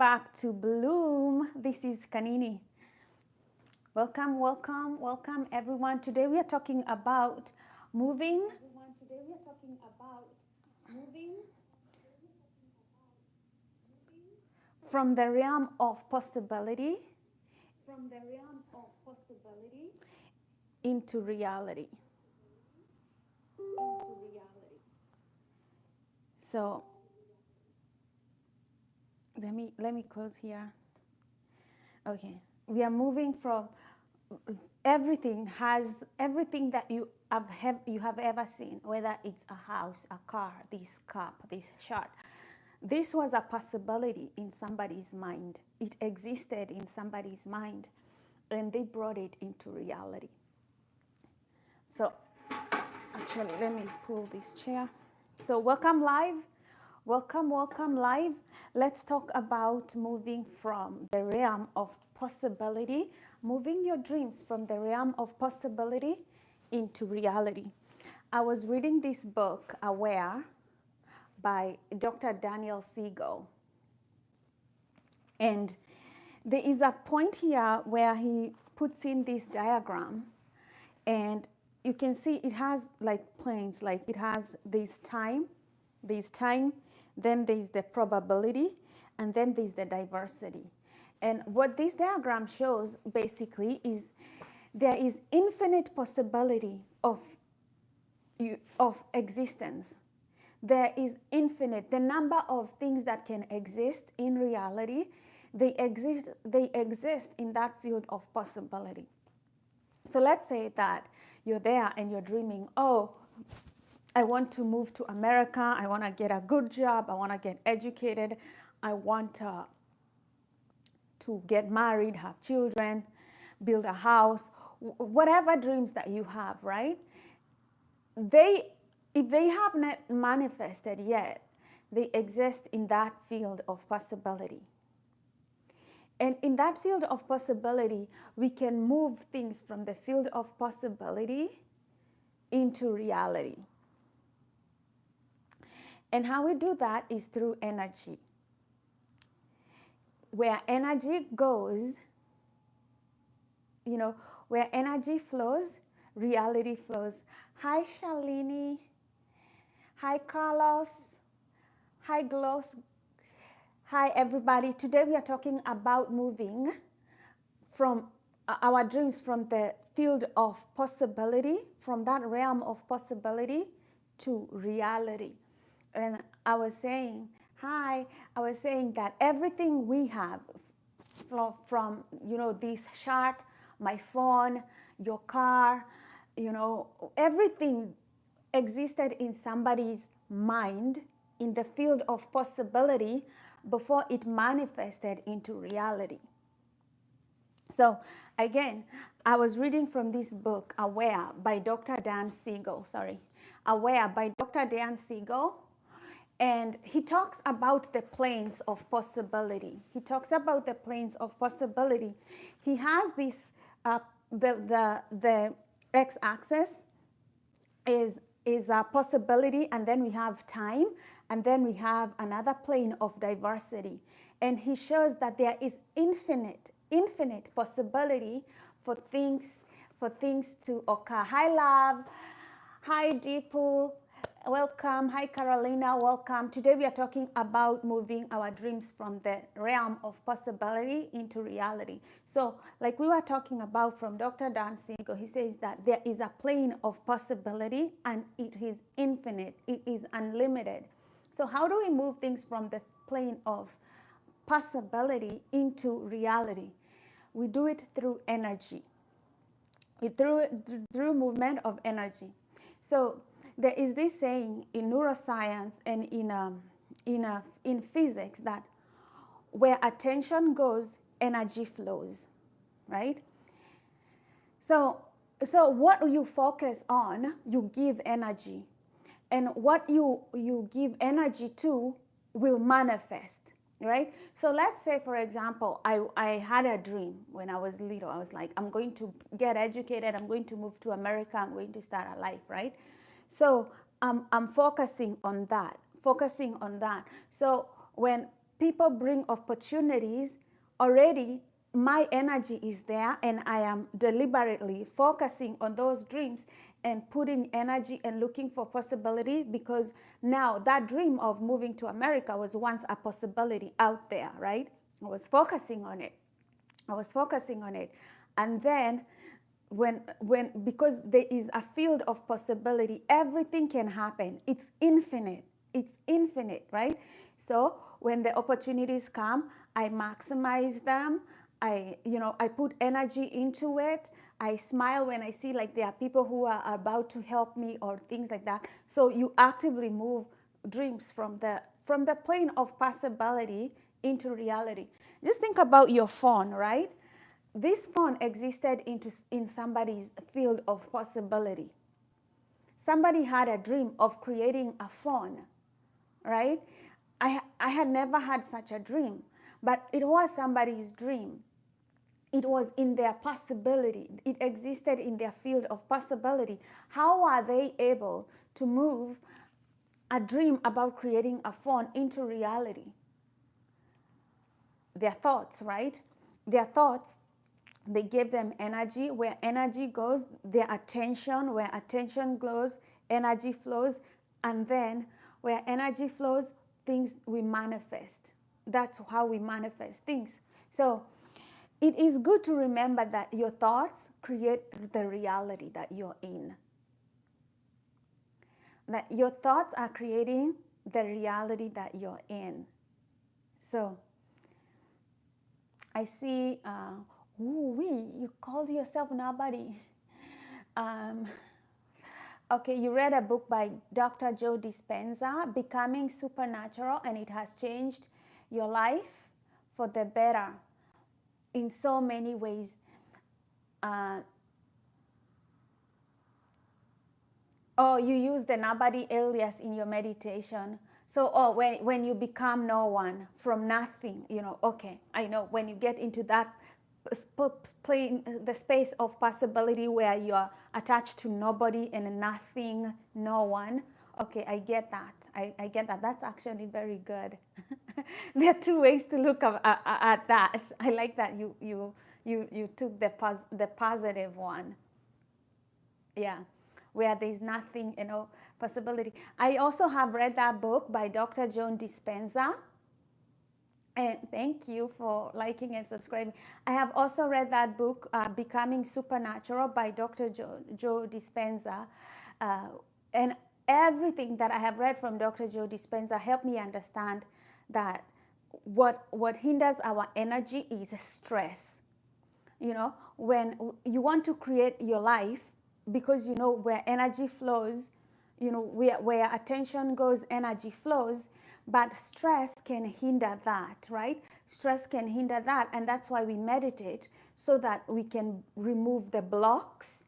back to Bloom. This is Kanini. Welcome, welcome, welcome everyone. Today we are talking about moving from the realm of possibility into reality. So let me close here. Okay. We are moving from everything that you have ever seen, whether it's a house, a car, this cup, this shirt. This was a possibility in somebody's mind. It existed in somebody's mind, and they brought it into reality. So actually, let me pull this chair. So welcome live. Welcome live. Let's talk about moving from the realm of possibility, moving your dreams from the realm of possibility into reality. I was reading this book, Aware, by Dr. Daniel Siegel. And there is a point here where he puts in this diagram, and you can see it has like planes, like it has this time, then there's the probability, and then there's the diversity. And what this diagram shows basically is there is infinite possibility of existence. There is infinite, the number of things that can exist in reality, they exist in that field of possibility. So let's say that you're there and you're dreaming, oh, I want to move to America, I want to get a good job, I want to get educated, I want to get married, have children, build a house, whatever dreams that you have, right? If they have not manifested yet, they exist in that field of possibility. And in that field of possibility, we can move things from the field of possibility into reality. And how we do that is through energy. Where energy goes, where energy flows, reality flows. Hi, Shalini. Hi, Carlos. Hi, Gloss. Hi, everybody. Today we are talking about moving from our dreams from the field of possibility, from that realm of possibility to reality. And I was saying that everything we have from this shirt, my phone, your car, everything existed in somebody's mind in the field of possibility before it manifested into reality. So again, I was reading from this book, Aware by Dr. Dan Siegel. Aware by Dr. Dan Siegel. And he talks about the planes of possibility. He has this, the x-axis is a possibility, and then we have time, and then we have another plane of diversity. And he shows that there is infinite possibility for things to occur. Hi, love. Hi, Deepu. Welcome. Hi, Carolina. Welcome. Today we are talking about moving our dreams from the realm of possibility into reality. So, like we were talking about from Dr. Dan Siegel, he says that there is a plane of possibility and it is infinite. It is unlimited. So, how do we move things from the plane of possibility into reality? We do it through energy. Through movement of energy. So there is this saying in neuroscience and in physics that where attention goes, energy flows, right? So what you focus on, you give energy, and what you give energy to will manifest, right? So let's say, for example, I had a dream when I was little. I was like, I'm going to get educated, I'm going to move to America, I'm going to start a life, right? So I'm focusing on that. So when people bring opportunities, already my energy is there, and I am deliberately focusing on those dreams and putting energy and looking for possibility, because now that dream of moving to America was once a possibility out there, right? I was focusing on it. And then when because there is a field of possibility, everything can happen. It's infinite, right? So when the opportunities come, I maximize them. I put energy into it. I smile when I see like there are people who are about to help me or things like that. So you actively move dreams from the plane of possibility into reality. Just think about your phone, right? This phone existed in somebody's field of possibility. Somebody had a dream of creating a phone, right? I had never had such a dream, but it was somebody's dream. It was in their possibility. It existed in their field of possibility. How are they able to move a dream about creating a phone into reality? Their thoughts, right? Their thoughts, they give them energy. Where energy goes, their attention. Where attention goes, energy flows. And then where energy flows, things we manifest. That's how we manifest things. So it is good to remember that your thoughts create the reality that you're in. That your thoughts are creating the reality that you're in. So I see, you called yourself nobody. Okay, you read a book by Dr. Joe Dispenza, Becoming Supernatural, and it has changed your life for the better in so many ways. You use the nobody alias in your meditation. So, when you become no one from nothing, okay, I know when you get into that the space of possibility where you're attached to nobody and nothing, no one. Okay, I get that. I get that. That's actually very good. There are two ways to look at that. I like that you took the positive one. Yeah, where there's nothing, possibility. I also have read that book by Dr. Joe Dispenza. And thank you for liking and subscribing. I have also read that book, Becoming Supernatural by Dr. Joe Dispenza. And everything that I have read from Dr. Joe Dispenza helped me understand that what hinders our energy is stress. When you want to create your life, because where energy flows, where attention goes, energy flows. But stress can hinder that, right? Stress can hinder that, and that's why we meditate, so that we can remove the blocks.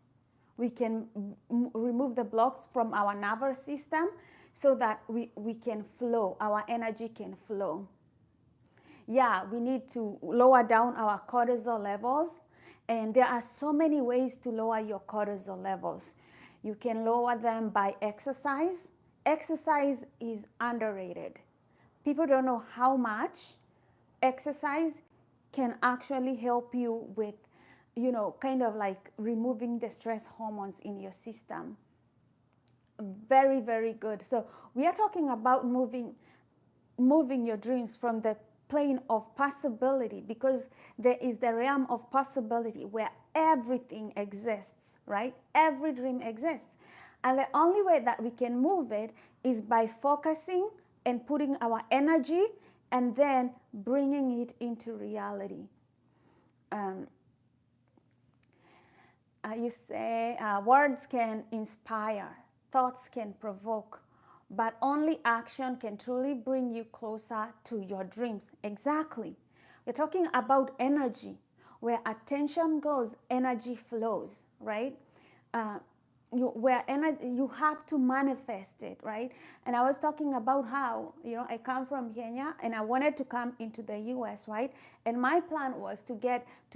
We can remove the blocks from our nervous system, so that we can flow, our energy can flow. Yeah, we need to lower down our cortisol levels, and there are so many ways to lower your cortisol levels. You can lower them by exercise. Exercise is underrated. People don't know how much exercise can actually help you with, kind of like removing the stress hormones in your system. Very, very good. So we are talking about moving your dreams from the plane of possibility, because there is the realm of possibility where everything exists, right? Every dream exists. And the only way that we can move it is by focusing and putting our energy and then bringing it into reality. You say words can inspire, thoughts can provoke, but only action can truly bring you closer to your dreams. Exactly. We're talking about energy. Where attention goes, energy flows, right? You have to manifest it, right? And I was talking about how, I come from Kenya and I wanted to come into the US, right? And my plan was to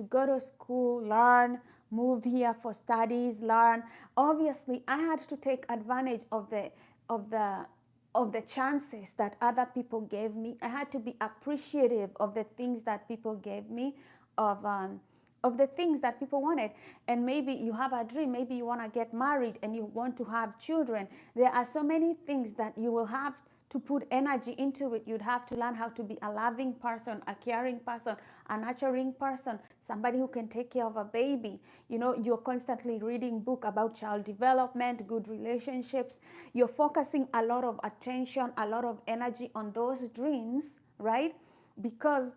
go to school, learn, move here for studies, learn. Obviously, I had to take advantage of of the chances that other people gave me. I had to be appreciative of the things that people gave me, of the things that people wanted. And maybe you have a dream, maybe you want to get married and you want to have children. There are so many things that you will have to put energy into it. You'd have to learn how to be a loving person, a caring person, a nurturing person, somebody who can take care of a baby. You know, you're constantly reading books about child development, good relationships. You're focusing a lot of attention, a lot of energy on those dreams, right? Because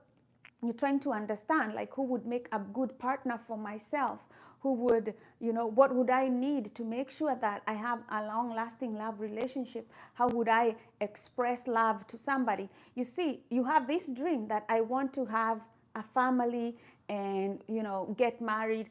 you're trying to understand, like, who would make a good partner for myself, who would, you know, what would I need to make sure that I have a long-lasting love relationship? How would I express love to somebody? You see, you have this dream that I want to have a family and, you know, get married.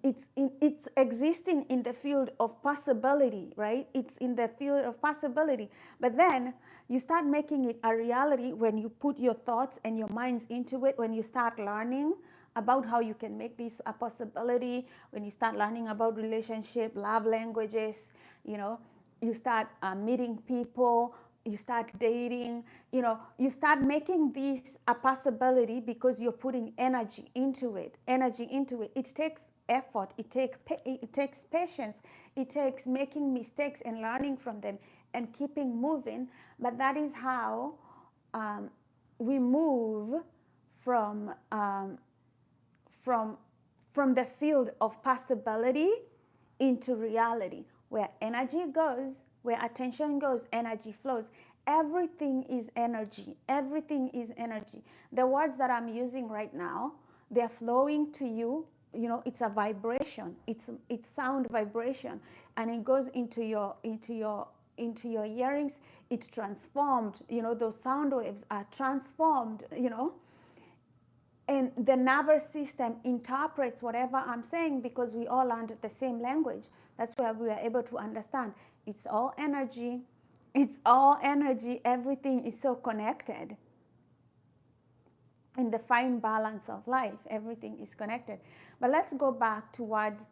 It's existing in the field of possibility, right? It's in the field of possibility. But then you start making it a reality when you put your thoughts and your minds into it, when you start learning about how you can make this a possibility, when you start learning about relationship, love languages, you know, you start meeting people, you start dating, you know, you start making this a possibility because you're putting energy into it, It takes effort, it takes patience, it takes making mistakes and learning from them and keeping moving. But that is how we move from the field of possibility into reality. Where energy goes, where attention goes, energy flows. Everything is energy. Everything is energy. The words that I'm using right now, they're flowing to you. You know, it's a vibration. It's sound vibration, and it goes into your earrings. It's transformed. You know, those sound waves are transformed. You know, and the nervous system interprets whatever I'm saying because we all learned the same language. That's where we are able to understand. It's all energy. It's all energy. Everything is so connected. In the fine balance of life, everything is connected. But let's go back towards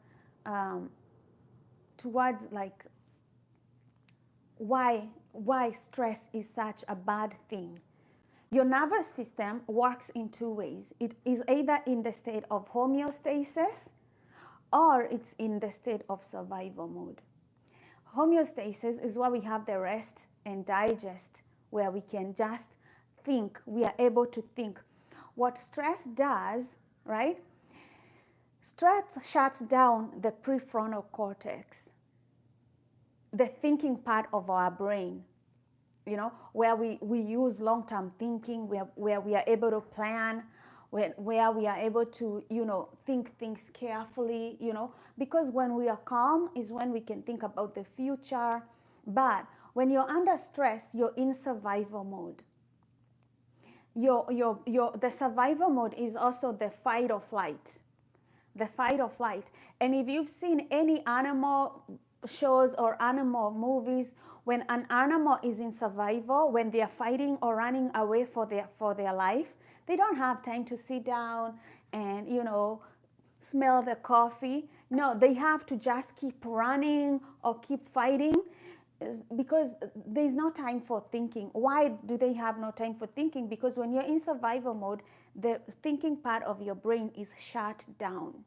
like why stress is such a bad thing. Your nervous system works in two ways. It is either in the state of homeostasis or it's in the state of survival mode. Homeostasis is where we have the rest and digest, where we can just think. We are able to think. What stress does, right? Stress shuts down the prefrontal cortex, the thinking part of our brain. You know, where we use long-term thinking, where we are able to plan, where we are able to, you know, think things carefully, you know, because when we are calm is when we can think about the future. But when you're under stress, you're in survival mode. The survival mode is also the fight or flight. The fight or flight. And if you've seen any animal shows or animal movies, when an animal is in survival, when they are fighting or running away for their life, they don't have time to sit down and, you know, smell the coffee. No, they have to just keep running or keep fighting because there's no time for thinking. Why do they have no time for thinking? Because when you're in survival mode, the thinking part of your brain is shut down.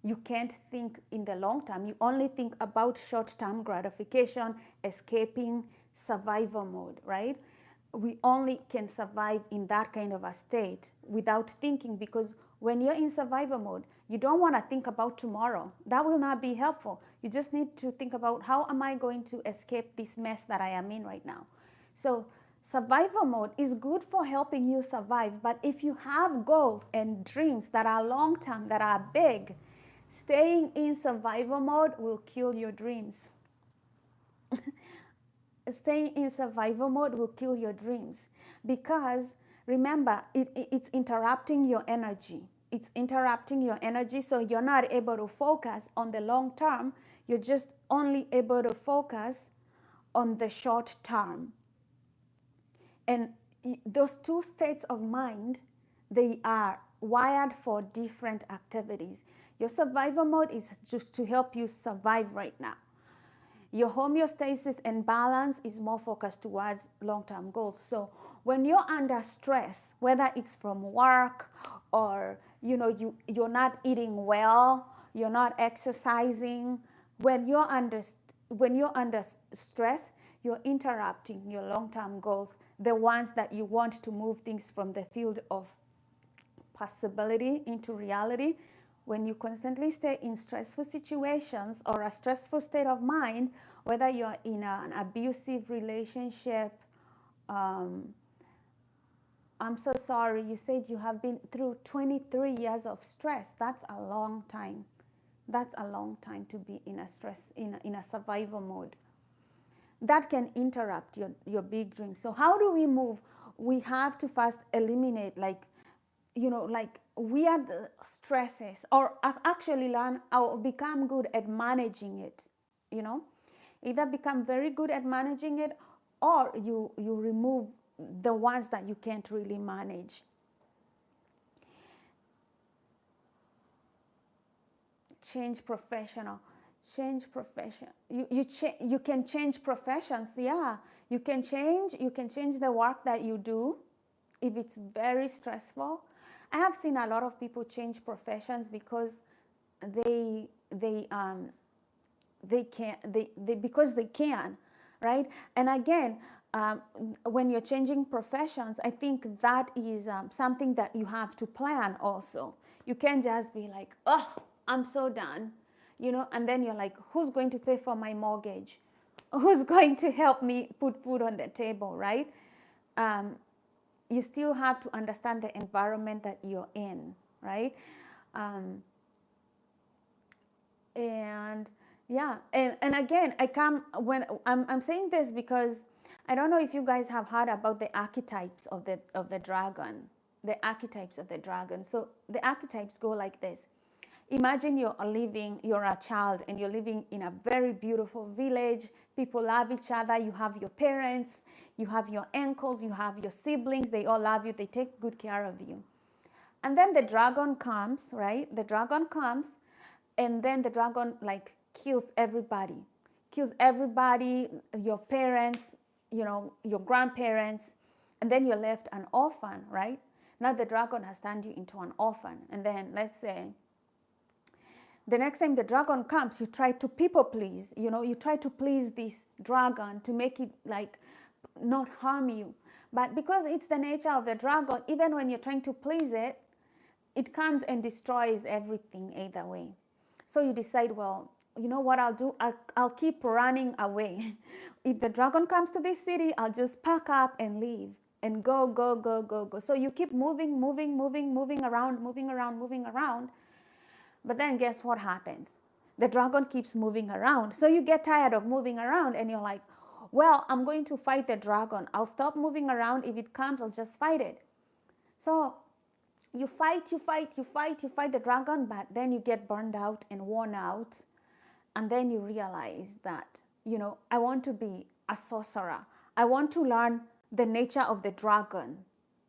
You can't think in the long term. You only think about short-term gratification, escaping, survival mode, right? We only can survive in that kind of a state without thinking, because when you're in survival mode, you don't want to think about tomorrow. That will not be helpful. You just need to think about, how am I going to escape this mess that I am in right now? So survival mode is good for helping you survive, but if you have goals and dreams that are long-term, that are big, staying in survival mode will kill your dreams. Staying in survival mode will kill your dreams, because remember, it's interrupting your energy. It's interrupting your energy, so you're not able to focus on the long term. You're just only able to focus on the short term. And those two states of mind, they are wired for different activities. Your survival mode is just to help you survive right now. Your homeostasis and balance is more focused towards long-term goals. So when you're under stress, whether it's from work or you're not eating well, you're not exercising, when you're under stress, you're interrupting your long-term goals, the ones that you want to move things from the field of possibility into reality. When you constantly stay in stressful situations or a stressful state of mind, whether you're in an abusive relationship, I'm so sorry, you said you have been through 23 years of stress. That's a long time. That's a long time to be in a survival mode. That can interrupt your big dreams. So how do we move? We have to first eliminate weird stresses, or actually learn or become good at managing it. Either become very good at managing it, or you remove the ones that you can't really manage. Change profession. You can change professions. Yeah, you can change the work that you do if it's very stressful. I have seen a lot of people change professions because because they can, right? And again, when you're changing professions, I think that is something that you have to plan also. You can't just be like, oh, I'm so done, and then you're like, who's going to pay for my mortgage? Who's going to help me put food on the table, right? You still have to understand the environment that you're in, right? And yeah, and again, I'm saying this because I don't know if you guys have heard about the archetypes of the dragon. The archetypes of the dragon. So the archetypes go like this. Imagine you're a child and you're living in a very beautiful village. People love each other. You have your parents, you have your uncles, you have your siblings. They all love you. They take good care of you. And then the dragon comes, right? The dragon comes, and then the dragon kills everybody. Your parents, your grandparents, and then you're left an orphan, right? Now the dragon has turned you into an orphan. And then let's say the next time the dragon comes, you try to people please. You try to please this dragon to make it not harm you. But because it's the nature of the dragon, even when you're trying to please it, it comes and destroys everything either way. So you decide, well, you know what I'll do? I'll keep running away. If the dragon comes to this city, I'll just pack up and leave and go. So you keep moving around. But then guess what happens? The dragon keeps moving around. So you get tired of moving around and you're like, well, I'm going to fight the dragon. I'll stop moving around. If it comes, I'll just fight it. So you fight the dragon, but then you get burned out and worn out. And then you realize that, I want to be a sorcerer. I want to learn the nature of the dragon,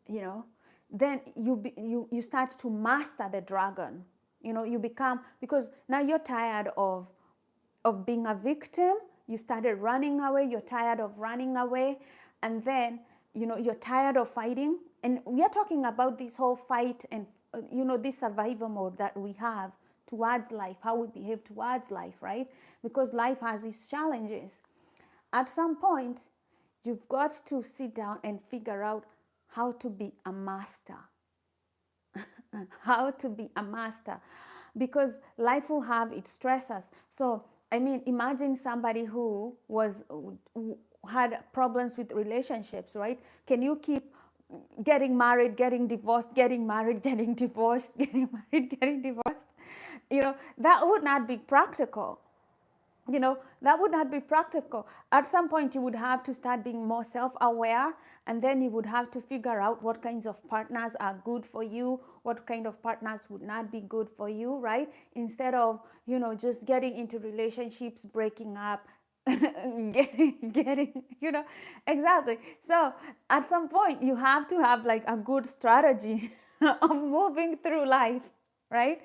Then you start to master the dragon. You become, because now you're tired of being a victim. You started running away. You're tired of running away. And then, you're tired of fighting. And we are talking about this whole fight and, this survival mode that we have towards life, how we behave towards life, right? Because life has its challenges. At some point, you've got to sit down and figure out how to be a master. How to be a master, because life will have its stressors. So imagine somebody who had problems with relationships, right? Can you keep getting married, getting divorced, getting married, getting divorced, getting married, getting divorced? That would not be practical. That would not be practical. At some point, you would have to start being more self-aware, and then you would have to figure out what kinds of partners are good for you, what kind of partners would not be good for you, right? Instead of, just getting into relationships, breaking up, getting, exactly. So at some point, you have to have a good strategy of moving through life, right?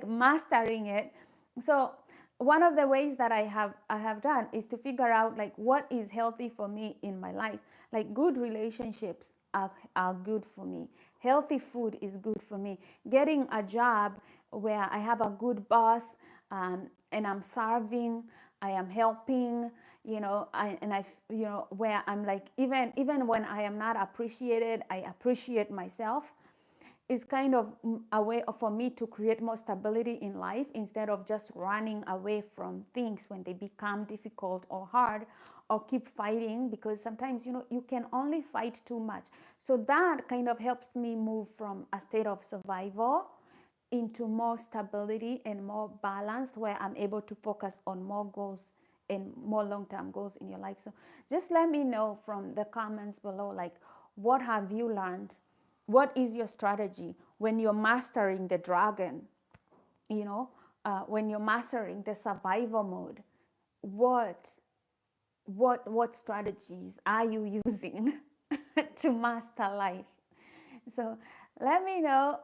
Mastering it. So one of the ways that I have done is to figure out like what is healthy for me in my life. Like good relationships are good for me. Healthy food is good for me. Getting a job where I have a good boss, and I'm serving, I am helping, where I'm like, even when I am not appreciated, I appreciate myself, is kind of a way for me to create more stability in life instead of just running away from things when they become difficult or hard, or keep fighting, because sometimes you can only fight too much. So that kind of helps me move from a state of survival into more stability and more balanced, where I'm able to focus on more goals and more long-term goals in your life. So just let me know from the comments below, like, what have you learned? What is your strategy when you're mastering the dragon? When you're mastering the survival mode, what strategies are you using to master life? So let me know.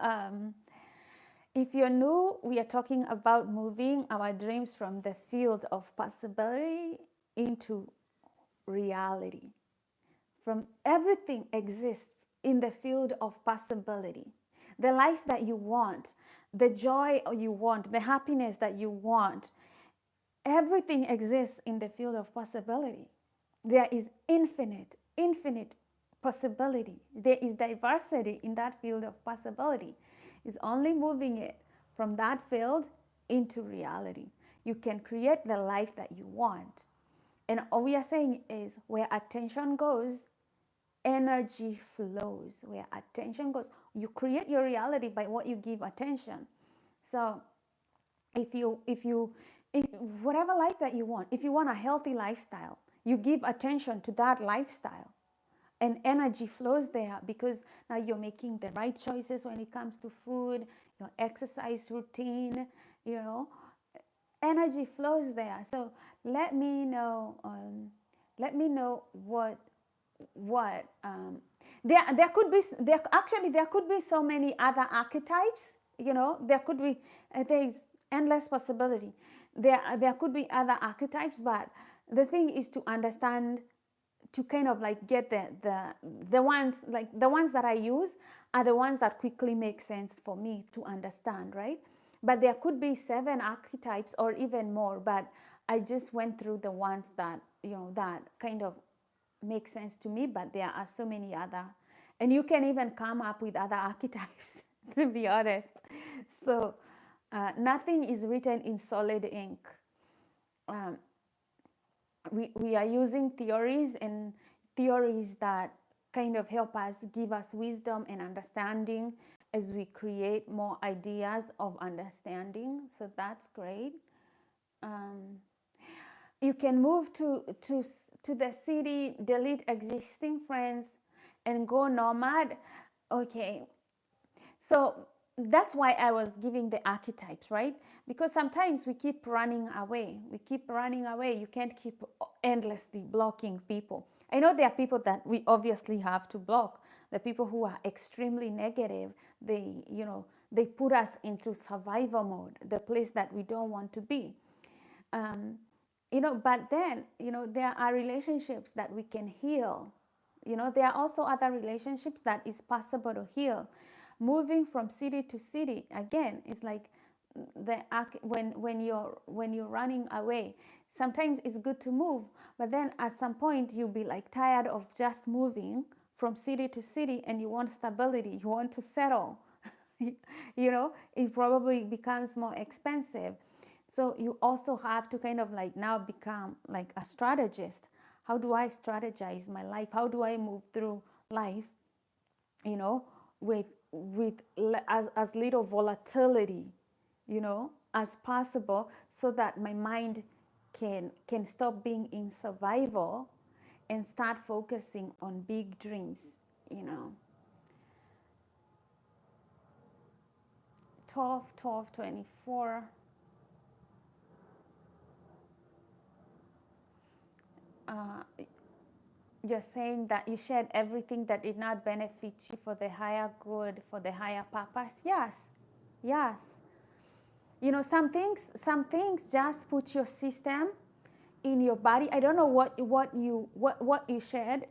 If you're new, we are talking about moving our dreams from the field of possibility into reality. From everything exists in the field of possibility. The life that you want, the joy you want, the happiness that you want, everything exists in the field of possibility. There is infinite possibility. There is diversity in that field of possibility. It's only moving it from that field into reality. You can create the life that you want. And all we are saying is, where attention goes, energy flows. Where attention goes, you create your reality by what you give attention. So if whatever life that you want, if you want a healthy lifestyle, you give attention to that lifestyle, and energy flows there, because now you're making the right choices when it comes to food, your exercise routine, energy flows there. So let me know what there could be, there could be so many other archetypes. There could be, there's endless possibility. There could be other archetypes, but the thing is to understand, to kind of like get the ones, like the ones that I use are the ones that quickly make sense for me to understand, right? But there could be 7 archetypes or even more, but I just went through the ones that that kind of make sense to me. But there are so many other, and you can even come up with other archetypes to be honest. So nothing is written in solid ink. We are using theories, and theories that kind of help us, give us wisdom and understanding as we create more ideas of understanding. So that's great. You can move to the city, delete existing friends, and go nomad. Okay, so that's why I was giving the archetypes, right? Because sometimes we keep running away. You can't keep endlessly blocking people. I know there are people that we obviously have to block. The people who are extremely negative, they put us into survival mode, the place that we don't want to be. But then, there are relationships that we can heal. There are also other relationships that is possible to heal. Moving from city to city, again, it's like when you're running away. Sometimes it's good to move, but then at some point you'll be like tired of just moving from city to city, and you want stability, you want to settle. It probably becomes more expensive. So you also have to kind of like now become like a strategist. How do I strategize my life? How do I move through life, with as little volatility, as possible, so that my mind can stop being in survival and start focusing on big dreams, 12/12/24. You're saying that you shared everything that did not benefit you for the higher good, for the higher purpose. Yes. some things just put your system in your body. I don't know what you shared,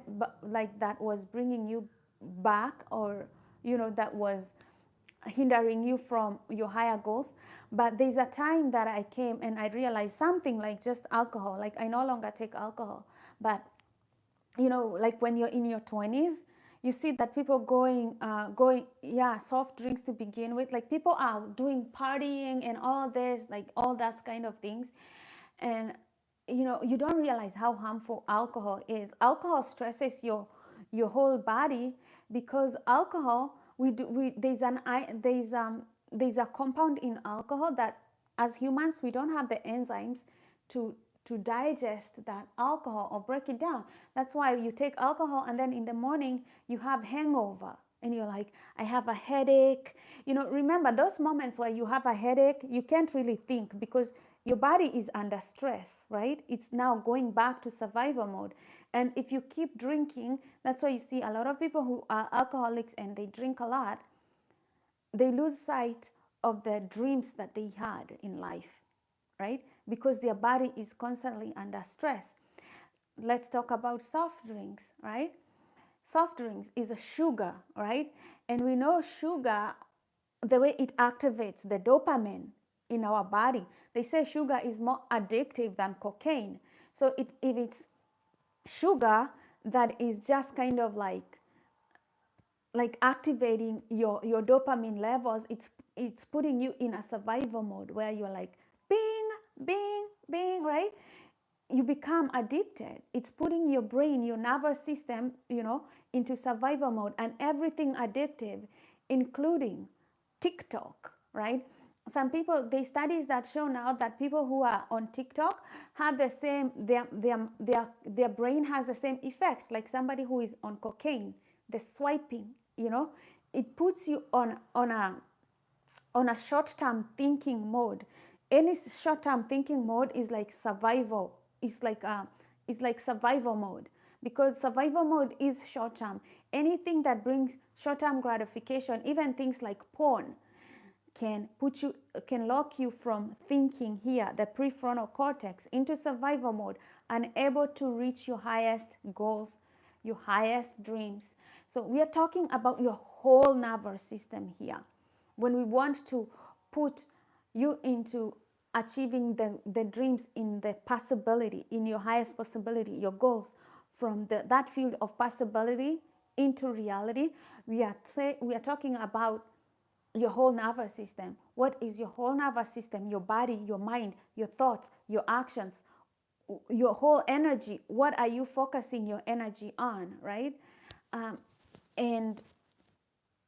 but like that was bringing you back, or that was hindering you from your higher goals. But there's a time that I came and I realized something like just alcohol. Like I no longer take alcohol, but like when you're in your 20s, you see that people going soft drinks to begin with. Like people are doing partying and all this, like all that kind of things. And you don't realize how harmful alcohol is. Alcohol stresses your whole body, because alcohol, there's a compound in alcohol that as humans we don't have the enzymes to digest that alcohol or break it down. That's why you take alcohol and then in the morning you have hangover and you're like, I have a headache. Remember those moments where you have a headache, you can't really think because your body is under stress, right? It's now going back to survival mode. And if you keep drinking, that's why you see a lot of people who are alcoholics and they drink a lot, they lose sight of the dreams that they had in life, right? Because their body is constantly under stress. Let's talk about soft drinks, right? Soft drinks is a sugar, right? And we know sugar, the way it activates the dopamine in our body. They say sugar is more addictive than cocaine. So if it's sugar that is just kind of like activating your dopamine levels, it's putting you in a survival mode where you're like bing, bing, bing, right? You become addicted. It's putting your brain, your nervous system, into survival mode, and everything addictive, including TikTok, right? Some people, there's studies that show now that people who are on TikTok have the same, their brain has the same effect like somebody who is on cocaine. The swiping, it puts you on a short-term thinking mode. Any short-term thinking mode is like survival. It's like survival mode, because survival mode is short-term. Anything that brings short-term gratification, even things like porn, can lock you from thinking here, the prefrontal cortex, into survival mode, unable to reach your highest goals, your highest dreams. So we are talking about your whole nervous system here. When we want to put you into achieving the dreams in the possibility, in your highest possibility, your goals, from that field of possibility into reality, we are talking about your whole nervous system. What is your whole nervous system? Your body, your mind, your thoughts, your actions, your whole energy. What are you focusing your energy on, right? And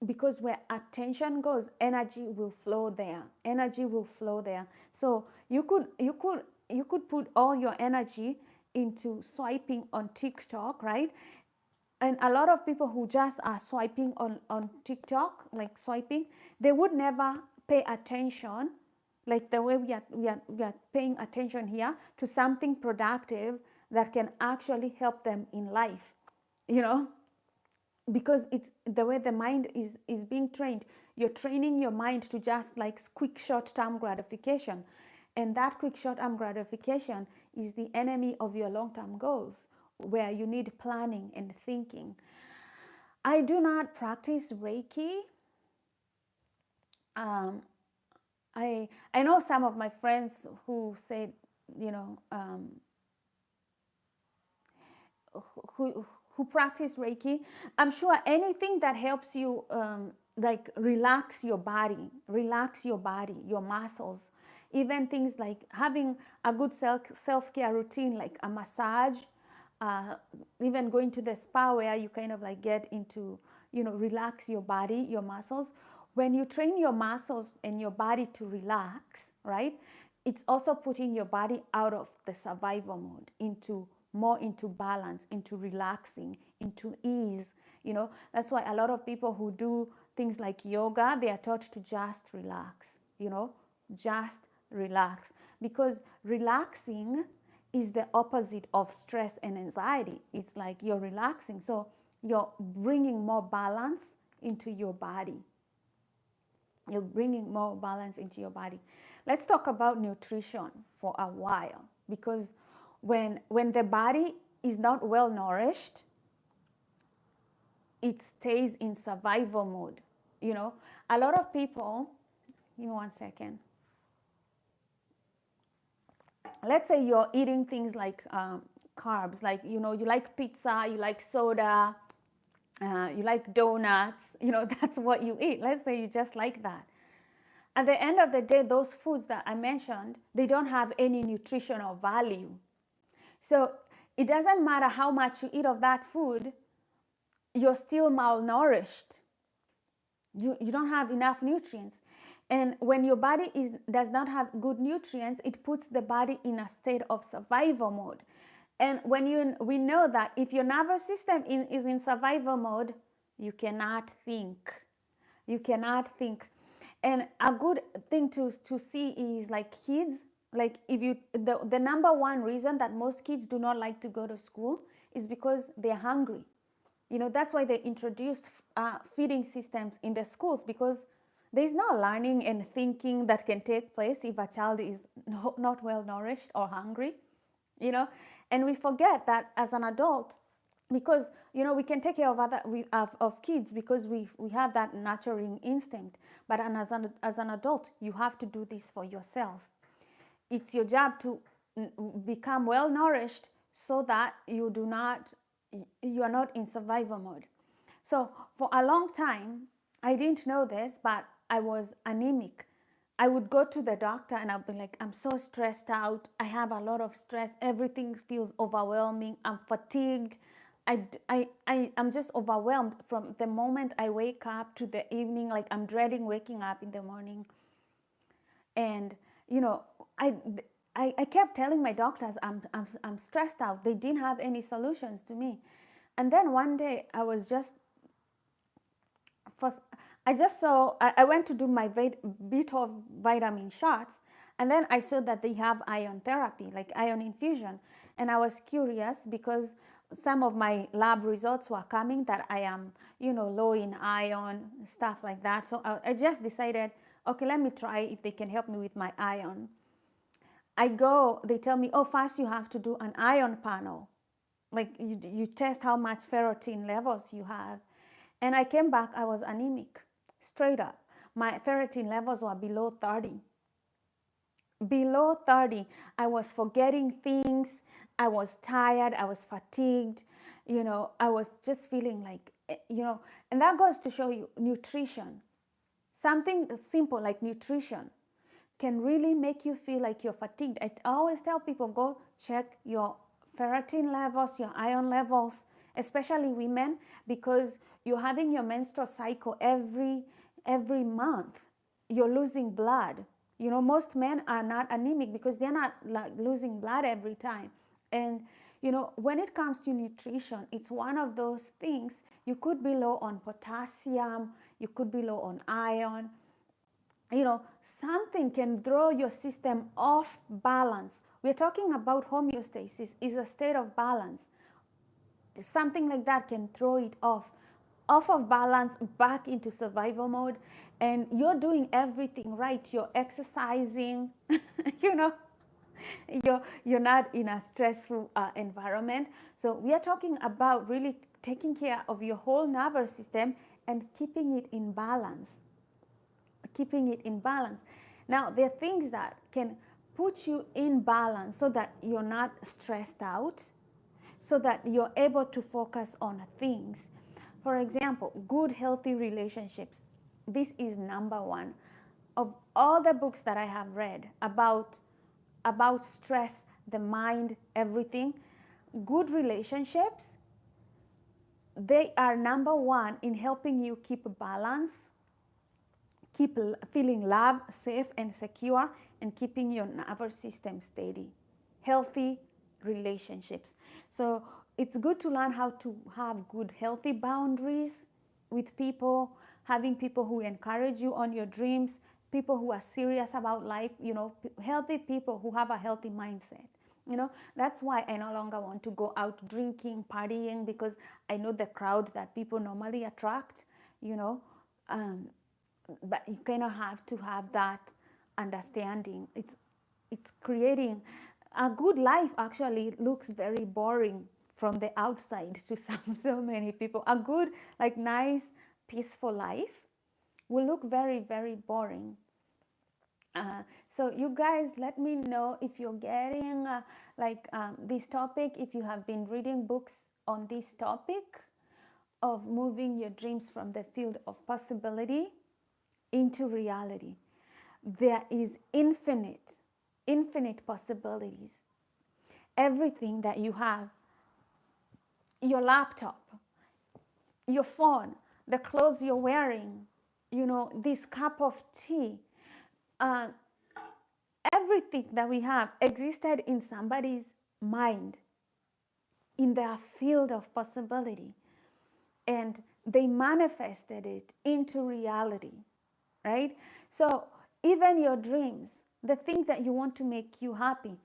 because where attention goes, energy will flow there. Energy will flow there. So you could put all your energy into swiping on TikTok, right? And a lot of people who just are swiping on TikTok, like swiping, they would never pay attention, like the way we are paying attention here, to something productive that can actually help them in life, because it's the way the mind is being trained. You're training your mind to just like quick short-term gratification, and that quick short-term gratification is the enemy of your long-term goals, where you need planning and thinking. I do not practice Reiki. I know some of my friends who said, who practice Reiki. I'm sure anything that helps you like relax your body, your muscles, even things like having a good self-care routine, like a massage, even going to the spa, where you kind of like get into, relax your body, your muscles. When you train your muscles and your body to relax, right, it's also putting your body out of the survival mode into more into balance, into relaxing, into ease. That's why a lot of people who do things like yoga, they are taught to just relax, just relax, because relaxing is the opposite of stress and anxiety. It's like you're relaxing, so you're bringing more balance into your body. You're bringing more balance into your body. Let's talk about nutrition for a while, because when the body is not well nourished, it stays in survival mode. You know, a lot of people, give me 1 second. Let's say you're eating things like carbs, like, you know, you like pizza, you like soda, you like donuts, you know, that's what you eat. Let's say you just like that. At the end of the day, those foods that I mentioned, they don't have any nutritional value. So it doesn't matter how much you eat of that food, you're still malnourished. You don't have enough nutrients. And when your body does not have good nutrients, it puts the body in a state of survival mode. And we know that if your nervous system is in survival mode, you cannot think. You cannot think. And a good thing to see is like kids, like if you, the number one reason that most kids do not like to go to school is because they're hungry. You know, that's why they introduced feeding systems in the schools, because there's no learning and thinking that can take place if a child is not well nourished or hungry, you know. And we forget that as an adult, because, you know, we can take care of kids because we have that nurturing instinct. But as an adult, you have to do this for yourself. It's your job to become well nourished so that you are not in survival mode. So for a long time, I didn't know this, but I was anemic. I would go to the doctor and I'd be like, I'm so stressed out. I have a lot of stress. Everything feels overwhelming. I'm fatigued. I'm just overwhelmed from the moment I wake up to the evening. Like, I'm dreading waking up in the morning. And, you know, I kept telling my doctors I'm stressed out. They didn't have any solutions to me. And then one day I was just, I went to do my B12 vitamin shots, and then I saw that they have iron therapy, like iron infusion. And I was curious because some of my lab results were coming that I am, you know, low in iron, stuff like that. So I just decided, okay, let me try if they can help me with my iron. I go, they tell me, oh, first you have to do an iron panel. Like you test how much ferritin levels you have. And I came back, I was anemic, straight up. My ferritin levels were below 30. Below 30. I was forgetting things. I was tired. I was fatigued. You know, I was just feeling like, you know, and that goes to show you nutrition. Something simple like nutrition can really make you feel like you're fatigued. I always tell people, go check your ferritin levels, your iron levels, especially women, because you're having your menstrual cycle every month. You're losing blood. You know, most men are not anemic because they're not like losing blood every time. And, you know, when it comes to nutrition, it's one of those things. You could be low on potassium, you could be low on iron. You know, something can throw your system off balance. We're talking about homeostasis, is a state of balance. Something like that can throw it off of balance, back into survival mode. And you're doing everything right. You're exercising, you know, you're not in a stressful environment. So we are talking about really taking care of your whole nervous system and keeping it in balance. Keeping it in balance. Now, there are things that can put you in balance so that you're not stressed out, so that you're able to focus on things. For example, good, healthy relationships. This is number one. Of all the books that I have read about stress, the mind, everything, good relationships, they are number one in helping you keep a balance, keep feeling loved, safe, and secure, and keeping your nervous system steady. Healthy relationships. So it's good to learn how to have good, healthy boundaries with people, having people who encourage you on your dreams, people who are serious about life, you know, healthy people who have a healthy mindset. You know, that's why I no longer want to go out drinking, partying, because I know the crowd that people normally attract, you know. but you kind of have to have that understanding. It's creating a good life. Actually looks very boring from the outside to so many people. A good, like, nice peaceful life will look very, very boring. So you guys, let me know if you're getting this topic, if you have been reading books on this topic of moving your dreams from the field of possibility into reality. There is infinite possibilities. Everything that you have, your laptop, your phone, the clothes you're wearing, this cup of tea, everything that we have existed in somebody's mind, in their field of possibility, and they manifested it into reality, right? So even your dreams, the things that you want to make you happy,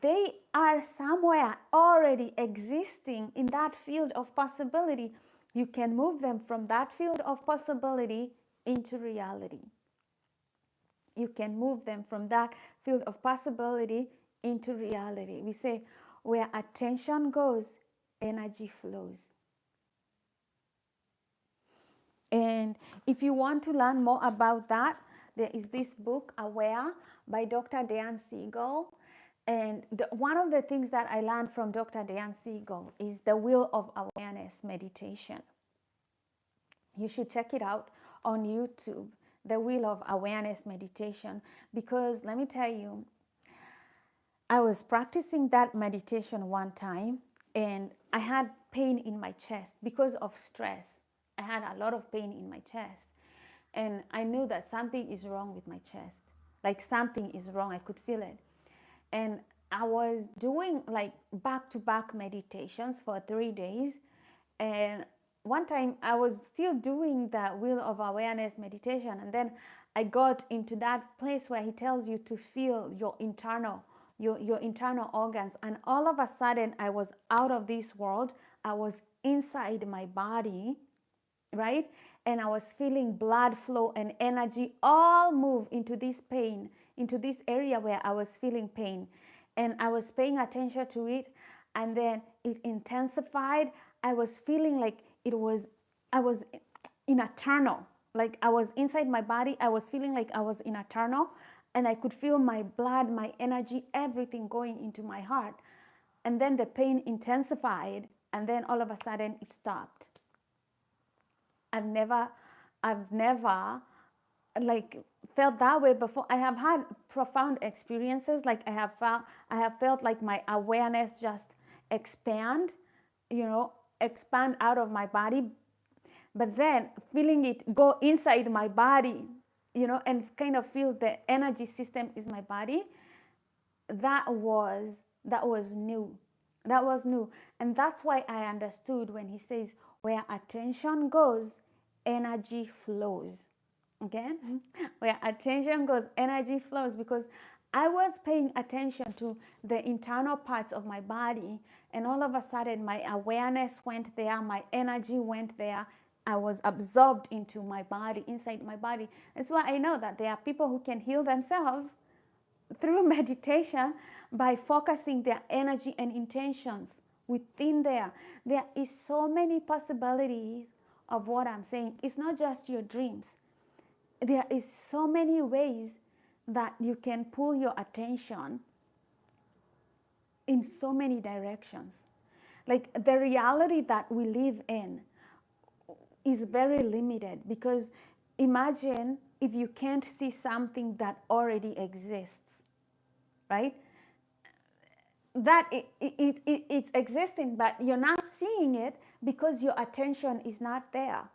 they are somewhere already existing in that field of possibility. You can move them from that field of possibility into reality. You can move them from that field of possibility into reality. We say, where attention goes, energy flows. And if you want to learn more about that, there is this book, Aware, by Dr. Dan Siegel. And one of the things that I learned from Dr. Dan Siegel is the Wheel of Awareness meditation. You should check it out on YouTube, the Wheel of Awareness meditation, because let me tell you, I was practicing that meditation one time and I had pain in my chest because of stress. I had a lot of pain in my chest, and I knew that something is wrong with my chest. Like, something is wrong. I could feel it. And I was doing like back-to-back meditations for 3 days. And one time I was still doing the Wheel of Awareness meditation, and then I got into that place where he tells you to feel your internal organs, and all of a sudden I was out of this world. I was inside my body, right? And I was feeling blood flow and energy all move into this pain, into this area where I was feeling pain. And I was paying attention to it, and then it intensified. I was feeling like I was in a tunnel. Like, I was inside my body. I was feeling like I was in a tunnel, and I could feel my blood, my energy, everything going into my heart. And then the pain intensified, and then all of a sudden it stopped. I've never like felt that way before. I have had profound experiences. Like, I have felt like my awareness just expand out of my body, but then feeling it go inside my body, and kind of feel the energy system is my body. That was new. That was new. And that's why I understood when he says, where attention goes, energy flows. Okay? Where attention goes, energy flows, because I was paying attention to the internal parts of my body, and all of a sudden my awareness went there, my energy went there. I was absorbed into my body, inside my body. That's why I know that there are people who can heal themselves through meditation by focusing their energy and intentions within there. There is so many possibilities of what I'm saying. It's not just your dreams. There is so many ways that you can pull your attention in so many directions. Like, the reality that we live in is very limited, because imagine if you can't see something that already exists, right? That it's existing, but you're not seeing it because your attention is not there.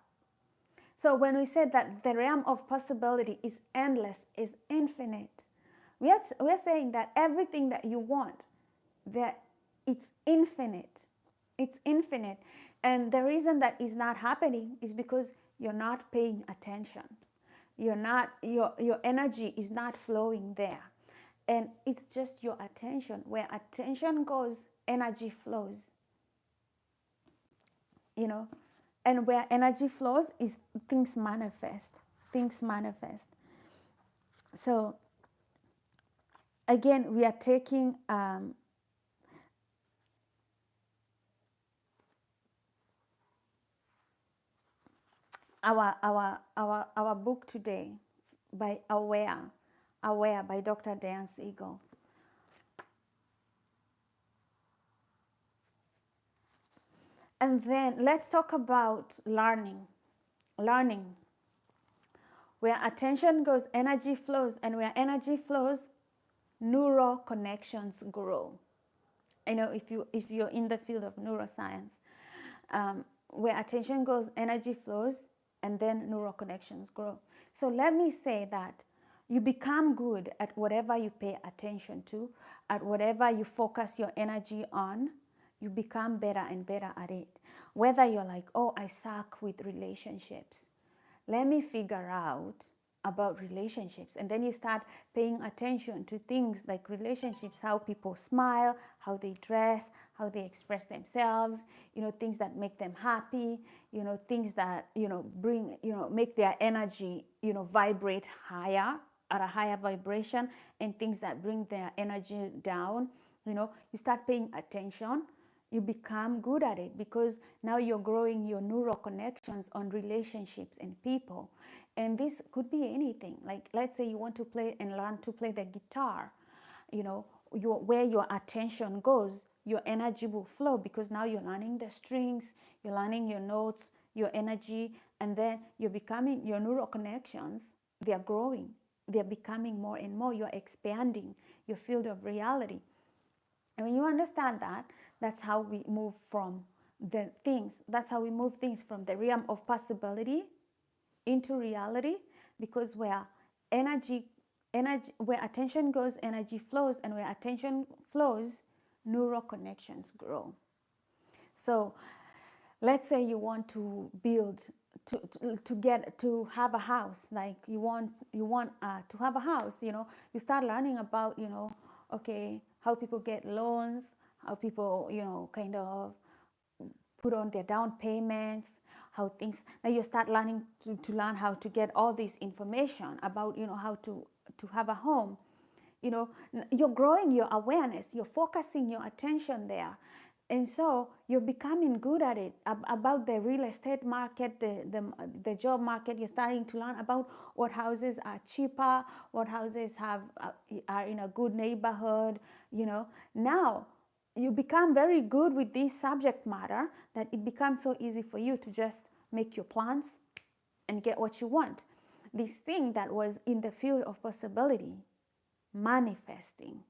So when we say that the realm of possibility is endless, is infinite, we're saying that everything that you want, that it's infinite. It's infinite. And the reason that is not happening is because you're not paying attention. Your energy is not flowing there. And it's just your attention. Where attention goes, energy flows. And where energy flows is things manifest. things manifest. So again, we are taking our book today by Aware by Dr. Dan Siegel. And then let's talk about learning. Learning. Where attention goes, energy flows, and where energy flows, neural connections grow. I know if you're in the field of neuroscience, where attention goes, energy flows, and then neural connections grow. So let me say that you become good at whatever you pay attention to, at whatever you focus your energy on. You become better and better at it. Whether you're like, oh, I suck with relationships, let me figure out about relationships, and then you start paying attention to things like relationships, how people smile, how they dress, how they express themselves, things that make them happy, things that bring, make their energy vibrate higher, at a higher vibration, and things that bring their energy down. You start paying attention, you become good at it, because now you're growing your neural connections on relationships and people. And this could be anything. Like, let's say you want to play and learn to play the guitar. Where your attention goes, your energy will flow, because now you're learning the strings, you're learning your notes, your energy, and then you're becoming, your neural connections, they're growing, they're becoming more and more, you're expanding your field of reality. And when you understand that, that's how we move from the things, that's how we move things from the realm of possibility into reality, because where where attention goes, energy flows, and where attention flows, neural connections grow. So let's say you want to build, to have a house, like you want to have a house, you start learning about, okay, how people get loans, how people, kind of put on their down payments, how things, now you start learning to learn how to get all this information about, how to have a home. You're growing your awareness, you're focusing your attention there. And so you're becoming good at it, about the real estate market, the job market. You're starting to learn about what houses are cheaper, what houses are in a good neighborhood. Now you become very good with this subject matter, that it becomes so easy for you to just make your plans and get what you want. This thing that was in the field of possibility, manifesting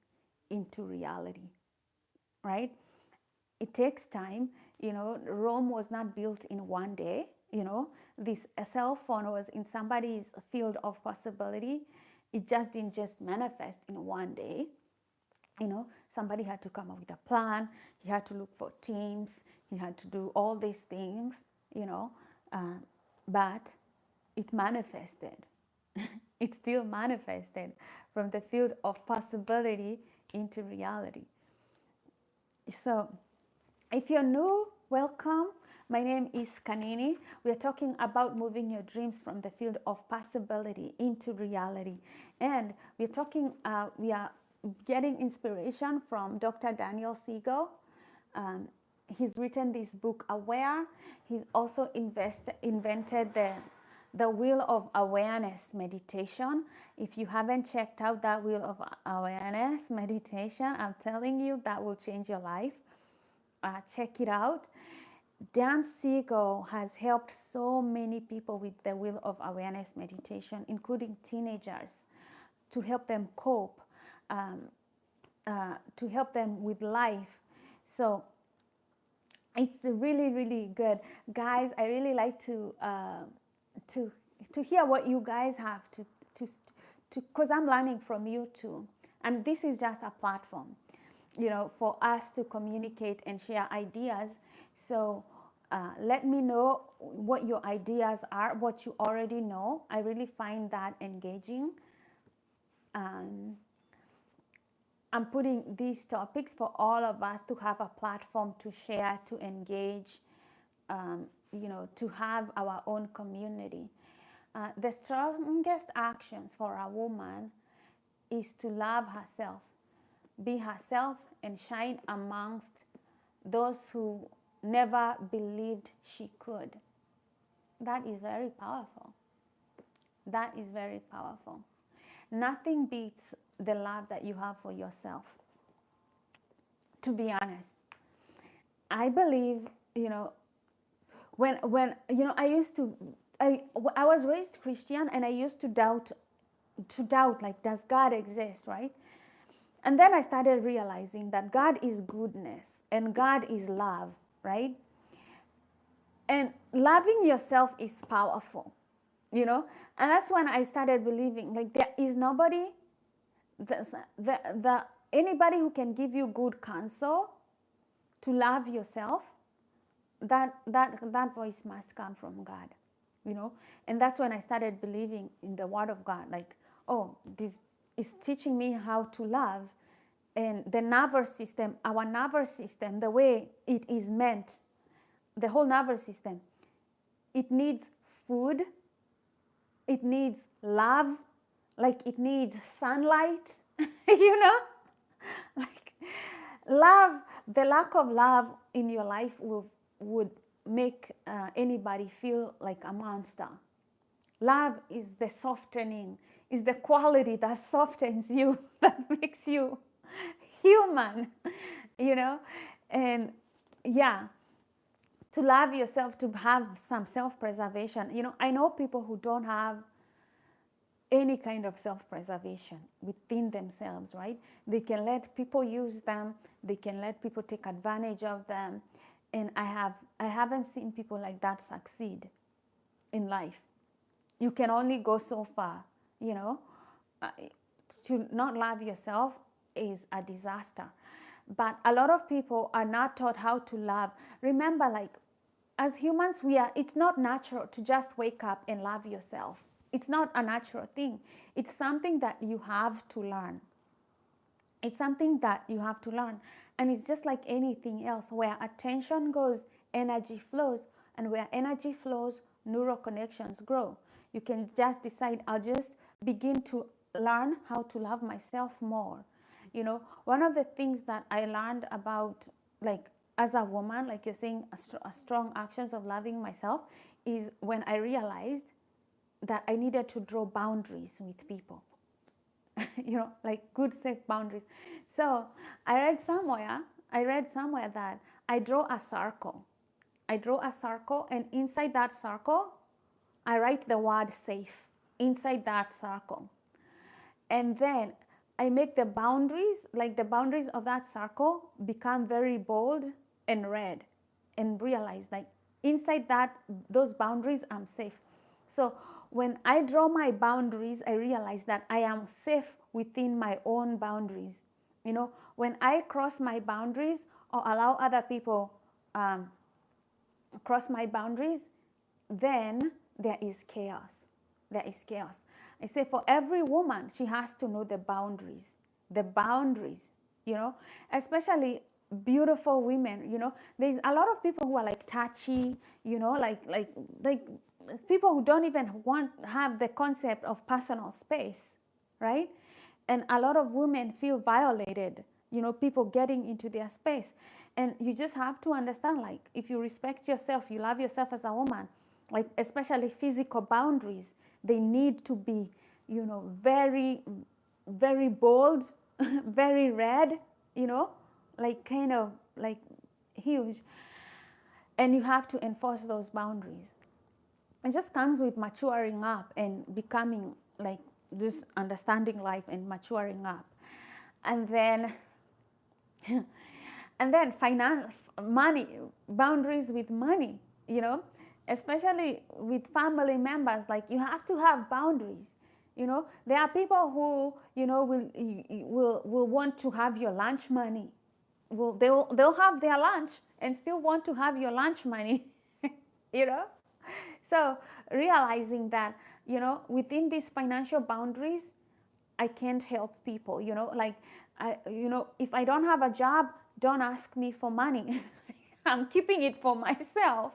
into reality, right? It takes time. Rome was not built in one day. This cell phone was in somebody's field of possibility. It just didn't just manifest in one day. Somebody had to come up with a plan. He had to look for teams. He had to do all these things, but it manifested. It still manifested from the field of possibility into reality. So if you're new, welcome. My name is Kanini. We are talking about moving your dreams from the field of possibility into reality. And we are getting inspiration from Dr. Daniel Siegel. He's written this book, Aware. He's also invented the Wheel of Awareness meditation. If you haven't checked out that Wheel of Awareness meditation, I'm telling you, that will change your life. Check it out. Dan Siegel has helped so many people with the Wheel of Awareness meditation, including teenagers, to help them cope, to help them with life. So it's really, really good. Guys, I really like to hear what you guys have to because I'm learning from you too. And this is just a platform, for us to communicate and share ideas. So let me know what your ideas are, what you already know. I really find that engaging. I'm putting these topics for all of us to have a platform to share, to engage, to have our own community. the strongest actions for a woman is to love herself, be herself, and shine amongst those who never believed she could. That is very powerful. That is very powerful. Nothing beats the love that you have for yourself. To be honest, I believe, when I was raised Christian, and I used to doubt, like, does God exist, right? And then I started realizing that God is goodness and God is love, right? And loving yourself is powerful, and that's when I started believing, like, there is nobody, anybody who can give you good counsel to love yourself. That voice must come from God, and that's when I started believing in the Word of God, like, oh, this is teaching me how to love. And the nervous system, our nervous system, the way it is meant, the whole nervous system, it needs food, it needs love, like it needs sunlight, like love. The lack of love in your life would make anybody feel like a monster. Love is the softening, is the quality that softens you, that makes you human, and yeah, to love yourself, to have some self-preservation. I know people who don't have any kind of self-preservation within themselves, right? They can let people use them, they can let people take advantage of them, and I haven't seen people like that succeed in life. You can only go so far, to not love yourself is a disaster. But a lot of people are not taught how to love. Remember, like, as humans, it's not natural to just wake up and love yourself. It's not a natural thing. It's something that you have to learn. It's something that you have to learn. And it's just like anything else. Where attention goes, energy flows. And where energy flows, neural connections grow. You can just decide, I'll just begin to learn how to love myself more. One of the things that I learned about, like, as a woman, like you're saying, a strong actions of loving myself, is when I realized that I needed to draw boundaries with people. Like good, safe boundaries. So I read somewhere that I draw a circle. And inside that circle, I write the word safe inside that circle. And then I make the boundaries, like the boundaries of that circle, become very bold and red, and realize, like, inside those boundaries, I'm safe. So when I draw my boundaries, I realize that I am safe within my own boundaries. When I cross my boundaries or allow other people cross my boundaries, then there is chaos. I say, for every woman, she has to know the boundaries, especially beautiful women. There's a lot of people who are like touchy, like people who don't even have the concept of personal space, right? And a lot of women feel violated, people getting into their space. And you just have to understand, like, if you respect yourself, you love yourself as a woman, like, especially physical boundaries, they need to be, very, very bold, very red, like kind of like huge. And you have to enforce those boundaries. It just comes with maturing up and becoming, like, just understanding life and maturing up. And then finance, money, boundaries with money, especially with family members. Like, you have to have boundaries. There are people who, will want to have your lunch money. They'll have their lunch and still want to have your lunch money, So realizing that, within these financial boundaries, I can't help people, like, if I don't have a job, don't ask me for money. I'm keeping it for myself,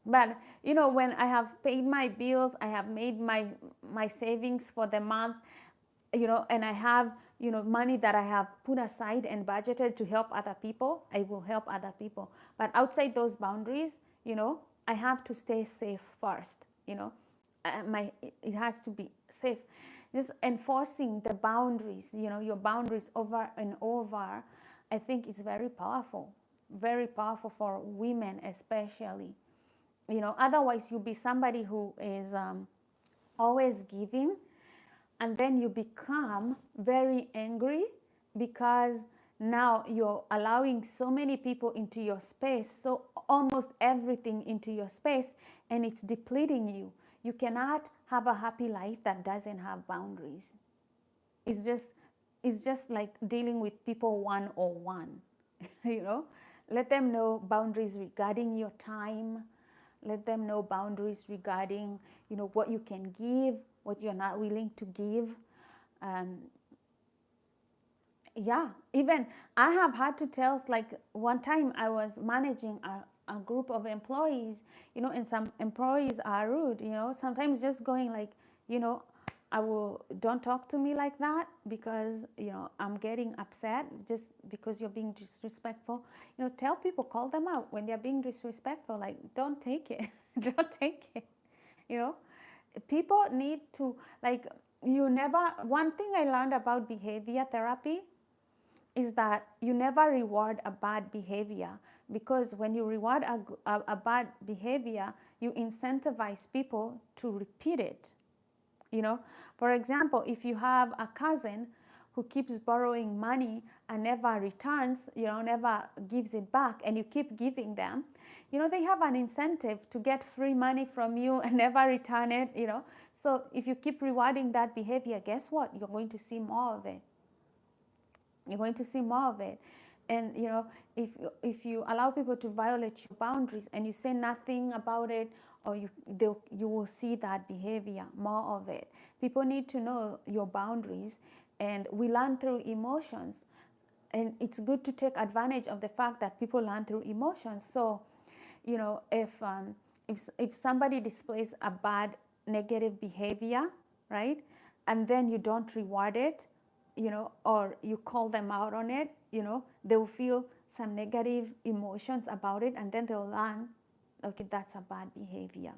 But you know, when I have paid my bills, I have made my savings for the month, you know, and I have, you know, money that I have put aside and budgeted to help other people, I will help other people. But outside those boundaries, you know, I have to stay safe first, you know. It has to be safe. Just enforcing the boundaries, you know, your boundaries over and over, I think is very powerful for women especially. You know, otherwise you'll be somebody who is always giving, and then you become very angry because now you're allowing so many people into your space, so almost everything into your space, and it's depleting you. You cannot have a happy life that doesn't have boundaries. It's just like dealing with people 101. You know, let them know boundaries regarding your time. Let them know boundaries regarding, you know, what you can give, what you're not willing to give. um, yeah, even I have had to tell, like one time I was managing a group of employees, you know, and some employees are rude, you know, sometimes just going like, you know, don't talk to me like that because, you know, I'm getting upset just because you're being disrespectful. You know, tell people, call them out when they're being disrespectful, like, don't take it. Don't take it, you know. People need to, like, you never, one thing I learned about behavior therapy is that you never reward a bad behavior, because when you reward a bad behavior, you incentivize people to repeat it. You know, for example, if you have a cousin who keeps borrowing money and never returns, you know, never gives it back, and you keep giving them, you know, they have an incentive to get free money from you and never return it, you know. So if you keep rewarding that behavior, guess what? You're going to see more of it. You're going to see more of it. And you know, if you allow people to violate your boundaries and you say nothing about it, or you will see that behavior, more of it. People need to know your boundaries, and we learn through emotions. And it's good to take advantage of the fact that people learn through emotions. So, you know, if somebody displays a bad negative behavior, right, and then you don't reward it, you know, or you call them out on it, you know, they will feel some negative emotions about it, and then they'll learn, okay, that's a bad behavior.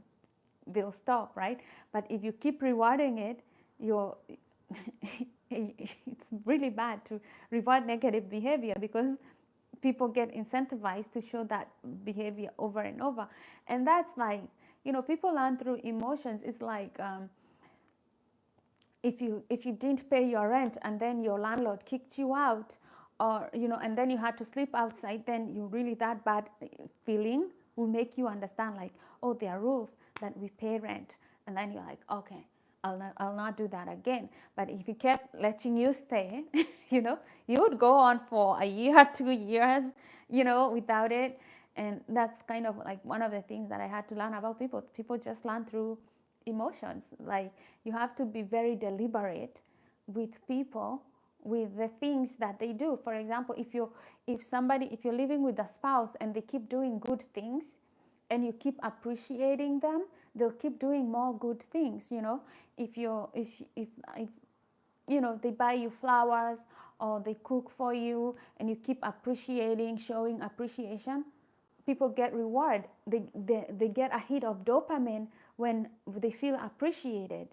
They'll stop, right? But if you keep rewarding it, you're it's really bad to reward negative behavior, because people get incentivized to show that behavior over and over. And that's like, you know, people learn through emotions. It's like, if you didn't pay your rent and then your landlord kicked you out, or you know, and then you had to sleep outside, then you really, that bad feeling will make you understand, like, oh, there are rules that we pay rent, and then you're like, okay, I'll not do that again. But if he kept letting you stay, you know, you would go on for a year, 2 years, you know, without it. And that's kind of like one of the things that I had to learn about people. People just learn through emotions. Like, you have to be very deliberate with people, with the things that they do. For example, if you're living with a spouse and they keep doing good things and you keep appreciating them, they'll keep doing more good things. You know, if you know, they buy you flowers or they cook for you and you keep appreciating, showing appreciation, people get reward. They get a hit of dopamine when they feel appreciated.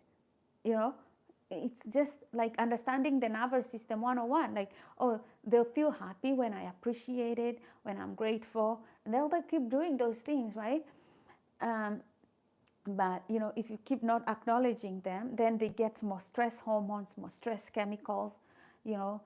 You know, it's just like understanding the nervous system 101. Like, oh, they'll feel happy when I appreciate it, when I'm grateful, and they'll keep doing those things, right? But you know, if you keep not acknowledging them, then they get more stress hormones, more stress chemicals, you know.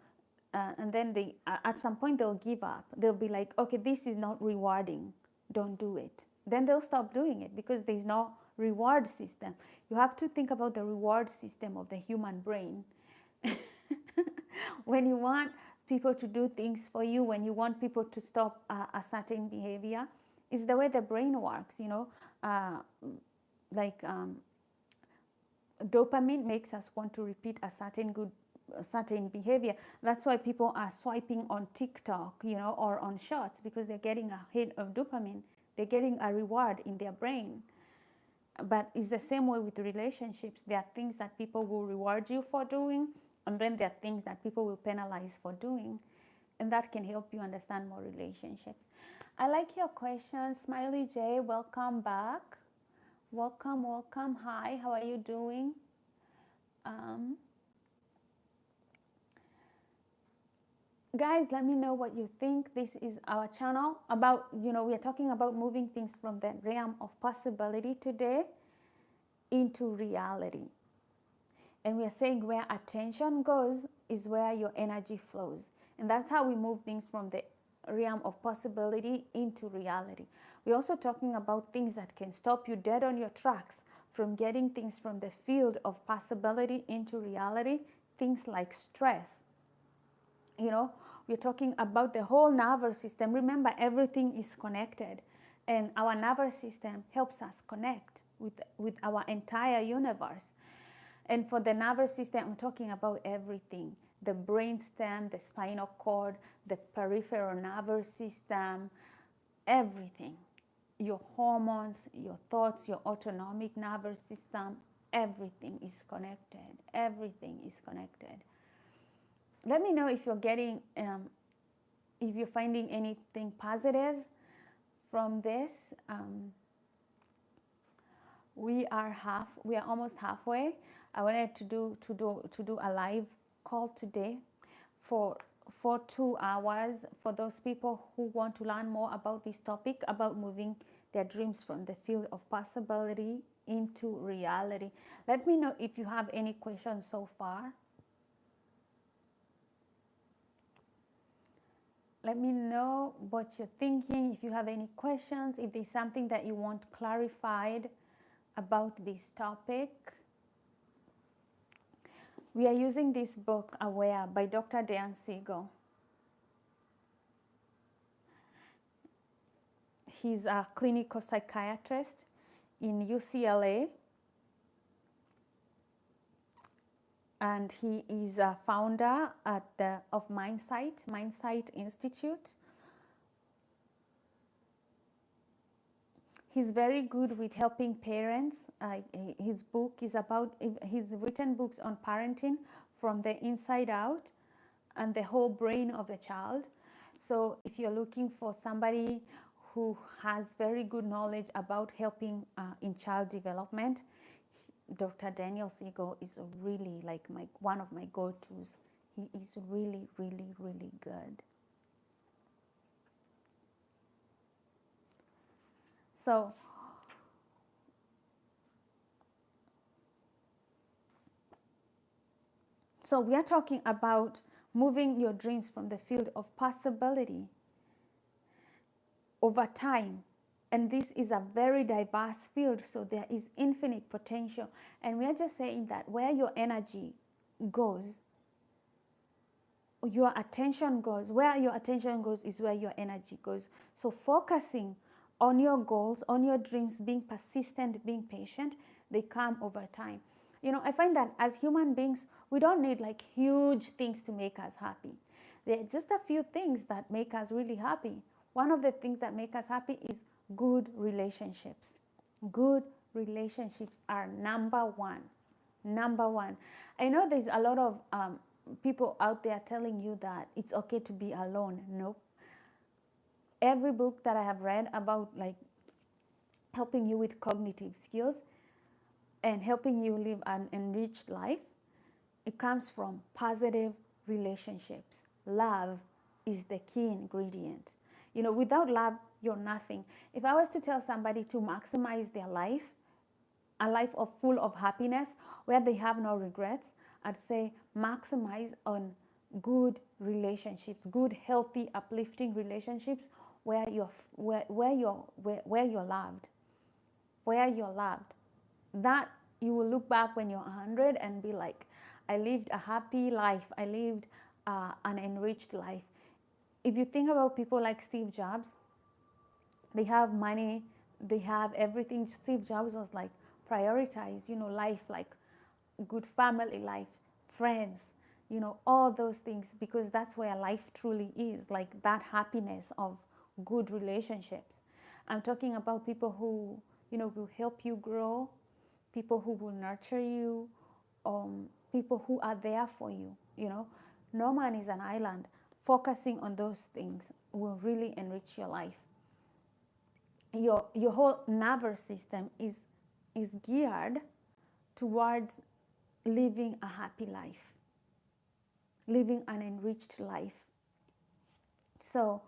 And then they, at some point, they'll give up. They'll be like, okay, this is not rewarding, don't do it. Then they'll stop doing it, because there's no reward system. You have to think about the reward system of the human brain. When you want people to do things for you, when you want people to stop a certain behavior, it's the way the brain works, you know. Like dopamine makes us want to repeat a certain behavior. That's why people are swiping on TikTok, you know, or on Shorts, because they're getting a hit of dopamine. They're getting a reward in their brain. But it's the same way with relationships. There are things that people will reward you for doing, and then there are things that people will penalize for doing. And that can help you understand more relationships. I like your question, Smiley J. Welcome back. Welcome, welcome. Hi, how are you doing? Guys, let me know what you think. This is our channel about, we are talking about moving things from the realm of possibility today into reality. And we are saying where attention goes is where your energy flows. And that's how we move things from the realm of possibility into reality. We're also talking about things that can stop you dead on your tracks from getting things from the field of possibility into reality, things like stress. We're talking about the whole nervous system. Remember, everything is connected, and our nervous system helps us connect with our entire universe. And for the nervous system, I'm talking about everything: the brain stem, the spinal cord, the peripheral nervous system, everything. Your hormones, your thoughts, your autonomic nervous system, everything is connected. Everything is connected. Let me know if you're getting, if you're finding anything positive from this. We are almost halfway. I wanted to do a live call today for 2 hours for those people who want to learn more about this topic, about moving their dreams from the field of possibility into reality. Let me know if you have any questions so far. Let me know what you're thinking, if you have any questions, if there's something that you want clarified about this topic. We are using this book, Aware, by Dr. Dan Siegel. He's a clinical psychiatrist in UCLA. And he is a founder of Mindsight Institute. He's very good with helping parents. His book is about, he's written books on parenting from the inside out and the whole brain of the child. So if you're looking for somebody who has very good knowledge about helping in child development, Dr. Daniel Siegel is really like one of my go-tos. He is really, really, really good. So we are talking about moving your dreams from the field of possibility over time. And this is a very diverse field, so there is infinite potential. And we are just saying that where your energy goes, your attention goes. Where your attention goes is where your energy goes. So focusing on your goals, on your dreams, being persistent, being patient, they come over time. I find that as human beings, we don't need like huge things to make us happy. There are just a few things that make us really happy. One of the things that make us happy is good relationships. Good relationships are number one. Number one. I know there's a lot of people out there telling you that it's okay to be alone. Nope. Every book that I have read about like helping you with cognitive skills and helping you live an enriched life, it comes from positive relationships. Love is the key ingredient. Without love, you're nothing. If I was to tell somebody to maximize their life, a life full of happiness, where they have no regrets, I'd say maximize on good relationships, good, healthy, uplifting relationships where you're loved, where you're loved. That you will look back when you're 100 and be like, I lived a happy life. I lived an enriched life. If you think about people like Steve Jobs, they have money, they have everything. Steve Jobs was like, prioritize, life, like good family life, friends, all those things, because that's where life truly is, like that happiness of good relationships. I'm talking about people who, will help you grow, people who will nurture you, people who are there for you. No man is an island. Focusing on those things will really enrich your life. Your whole nervous system is geared towards living a happy life, living an enriched life. So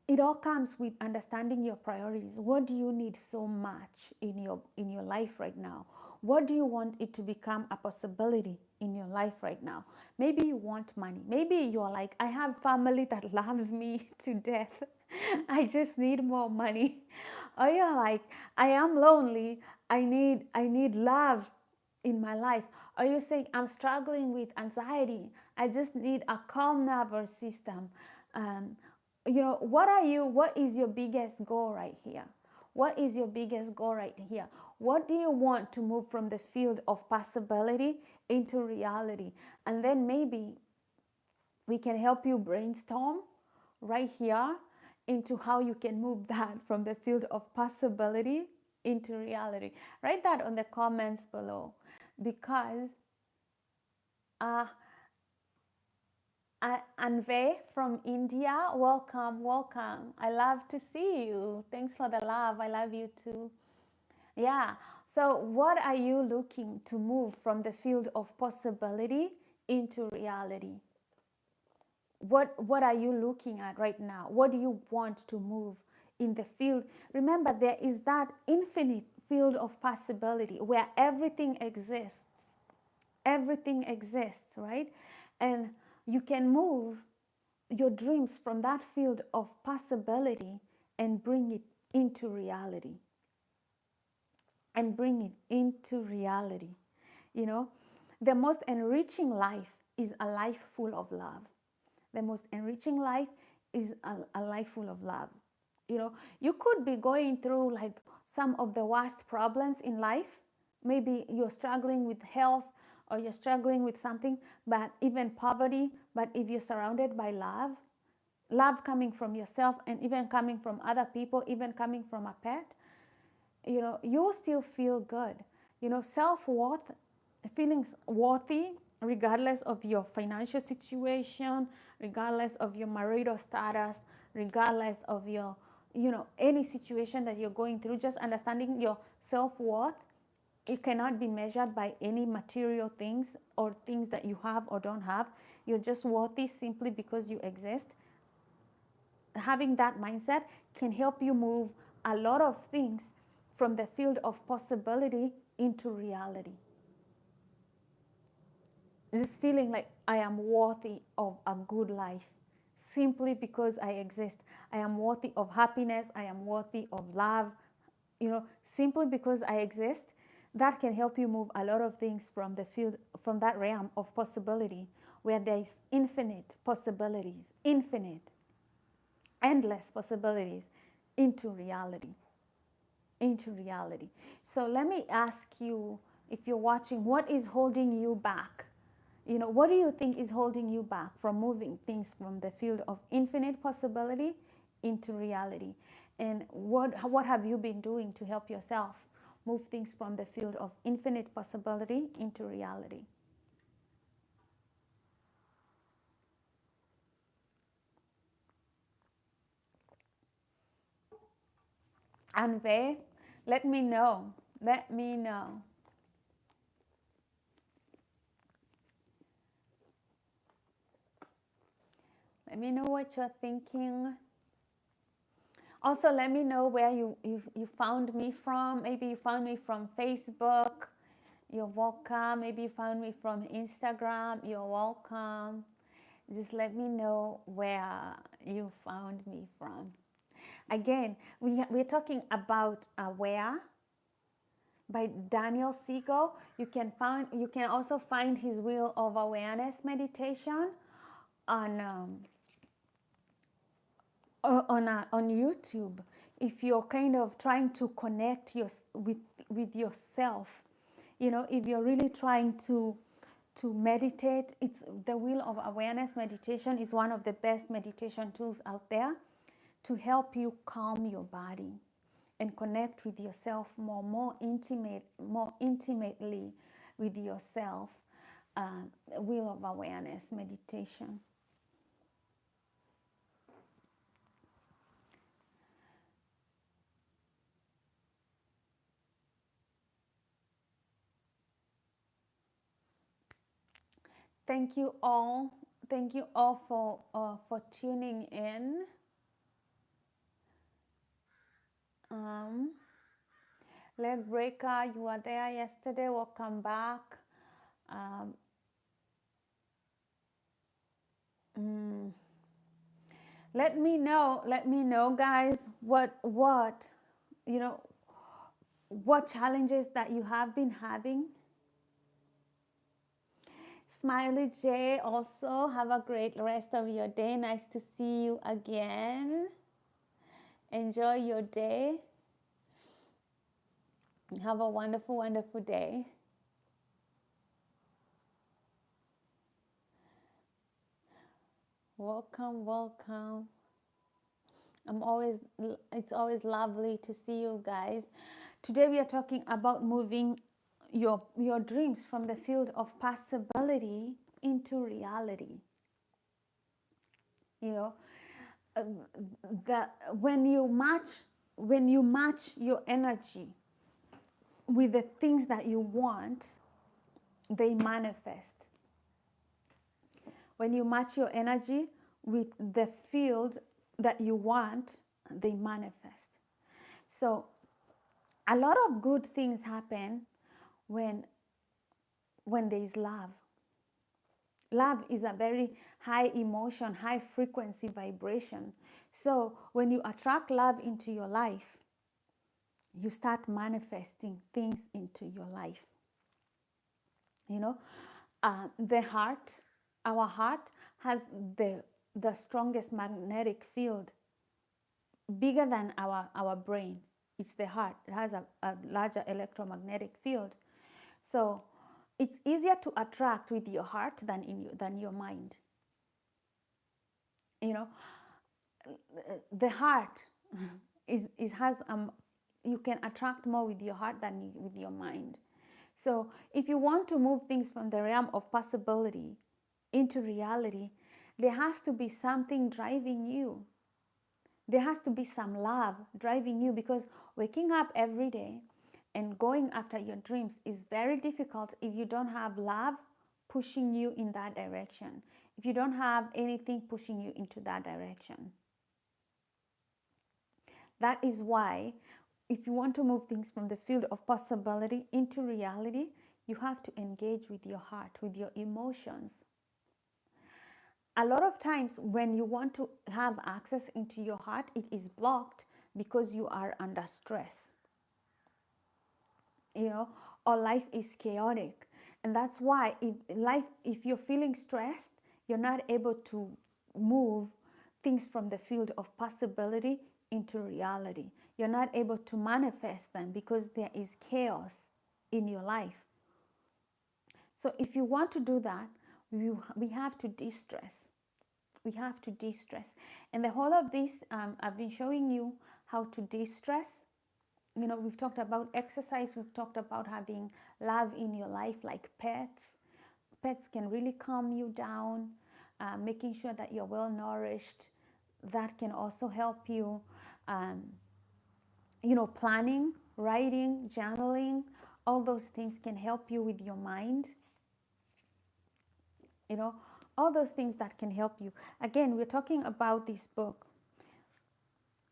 it all comes with understanding your priorities. What do you need so much in your life right now? What do you want it to become a possibility in your life right now? Maybe you want money. Maybe you're like, I have family that loves me to death. I just need more money. Or you're like, I am lonely. I need love in my life. Are you saying, I'm struggling with anxiety, I just need a calm nervous system? What is your biggest goal right here? What is your biggest goal right here? What do you want to move from the field of possibility into reality? And then maybe we can help you brainstorm right here into how you can move that from the field of possibility into reality. Write that on the comments below, because Anve from India, welcome. I love to see you. Thanks for the love. I love you too. Yeah. So what are you looking to move from the field of possibility into reality? What are you looking at right now? What do you want to move in the field? Remember, there is that infinite field of possibility where everything exists. Everything exists, right? And you can move your dreams from that field of possibility and bring it into reality. And bring it into reality. The most enriching life is a life full of love. The most enriching life is a life full of love. You could be going through like some of the worst problems in life. Maybe you're struggling with health, or you're struggling with something, but even poverty. But if you're surrounded by love coming from yourself, and even coming from other people, even coming from a pet, you'll still feel good. Self-worth, feeling worthy, regardless of your financial situation, regardless of your marital status, regardless of your, any situation that you're going through. Just understanding your self-worth, it cannot be measured by any material things or things that you have or don't have. You're just worthy simply because you exist. Having that mindset can help you move a lot of things from the field of possibility into reality. This feeling like I am worthy of a good life simply because I exist. I am worthy of happiness. I am worthy of love. Simply because I exist, that can help you move a lot of things from the field, from that realm of possibility, where there is infinite possibilities, endless possibilities, into reality. So let me ask you, if you're watching, what is holding you back? What do you think is holding you back from moving things from the field of infinite possibility into reality? And what have you been doing to help yourself move things from the field of infinite possibility into reality? Anve, let me know. Let me know. Let me know what you're thinking. Also, let me know where you found me from. Maybe you found me from Facebook. You're welcome. Maybe you found me from Instagram. You're welcome. Just let me know where you found me from. Again, we're talking about Aware by Daniel Siegel. You can also find his Wheel of Awareness meditation on YouTube. If you're kind of trying to connect with yourself, if you're really trying to meditate, it's the Wheel of Awareness meditation is one of the best meditation tools out there to help you calm your body and connect with yourself more intimately with yourself. Wheel of Awareness meditation. Thank you all. Thank you all for tuning in. Leg breaker, you were there yesterday. Welcome back. Let me know, guys, what you know, what challenges that you have been having. Smiley J, also have a great rest of your day. Nice to see you again. Enjoy your day. Have a wonderful, wonderful day. Welcome, welcome. It's always lovely to see you guys. Today we are talking about moving your dreams from the field of possibility into reality. You know, when you match your energy with the things that you want, they manifest. When you match your energy with the field that you want, they manifest. So a lot of good things happen when there is love. Love is a very high emotion, high frequency vibration. So when you attract love into your life, you start manifesting things into your life. You know, our heart has the strongest magnetic field, bigger than our brain. It's the heart. It has a larger electromagnetic field. So it's easier to attract with your heart than your mind. You know, the heart has you can attract more with your heart than with your mind. So if you want to move things from the realm of possibility into reality, there has to be something driving you. There has to be some love driving you, because waking up every day and going after your dreams is very difficult if you don't have love pushing you in that direction, if you don't have anything pushing you into that direction. That is why, if you want to move things from the field of possibility into reality, you have to engage with your heart, with your emotions. A lot of times when you want to have access into your heart, it is blocked because you are under stress, you know, or life is chaotic. And that's why if you're feeling stressed, you're not able to move things from the field of possibility into reality. You're not able to manifest them because there is chaos in your life. So if you want to do that, we have to de-stress. We have to de-stress. And the whole of this, I've been showing you how to de-stress. You know, we've talked about exercise. We've talked about having love in your life, like pets. Pets can really calm you down, making sure that you're well nourished. That can also help you. You know, planning, writing, journaling, all those things can help you with your mind. You know, all those things that can help you. Again, we're talking about this book,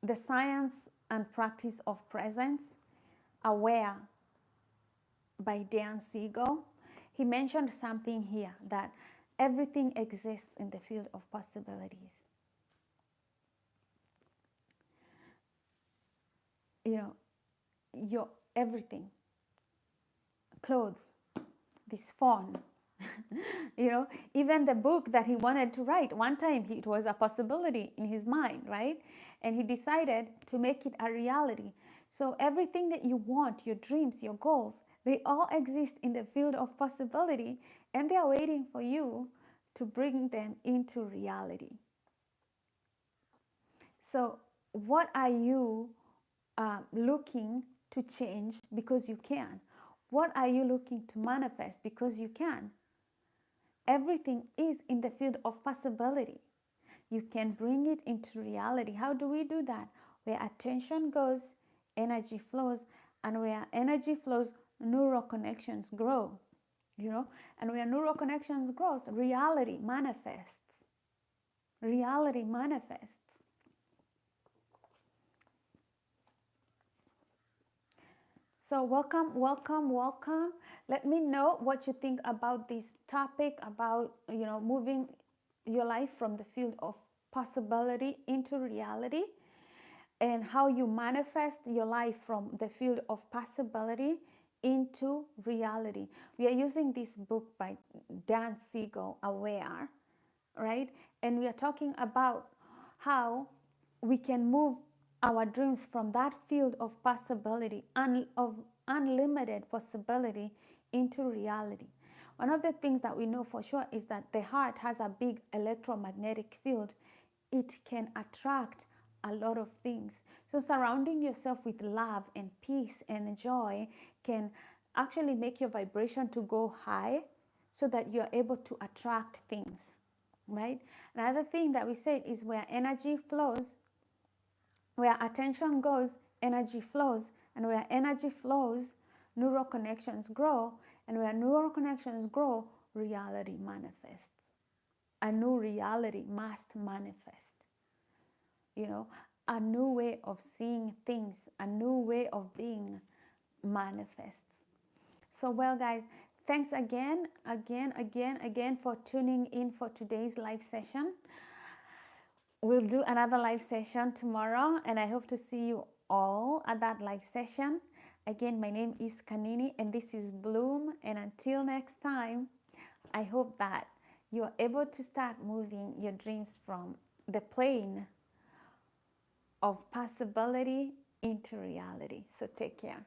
The Science and Practice of Presence, Aware, by Dan Siegel. He mentioned something here, that everything exists in the field of possibilities. You know, your everything, clothes, this phone, you know, even the book that he wanted to write. One time it was a possibility in his mind, right? And he decided to make it a reality. So everything that you want, your dreams, your goals, they all exist in the field of possibility, and they are waiting for you to bring them into reality. So what are you looking to change because you can? What are you looking to manifest because you can? Everything is in the field of possibility. You can bring it into reality. How do we do that? Where attention goes, energy flows, and where energy flows, neural connections grow. And where neural connections grows, reality manifests. Reality manifests. So welcome, welcome, welcome. Let me know what you think about this topic, about moving your life from the field of possibility into reality, and how you manifest your life from the field of possibility into reality. We are using this book by Dan Siegel, Aware, right? And we are talking about how we can move our dreams from that field of possibility, of unlimited possibility, into reality. One of the things that we know for sure is that the heart has a big electromagnetic field. It can attract a lot of things. So surrounding yourself with love and peace and joy can actually make your vibration to go high, so that you're able to attract things, right? Another thing that we said is where energy flows, where attention goes, energy flows, and where energy flows, neural connections grow, and where neural connections grow, reality manifests. A new reality must manifest. A new way of seeing things, a new way of being manifests. So, well, guys, thanks again for tuning in for today's live session. We'll do another live session tomorrow, and I hope to see you all at that live session. Again, my name is Kanini, and this is Bloom. And until next time, I hope that you're able to start moving your dreams from the plane of possibility into reality. So take care.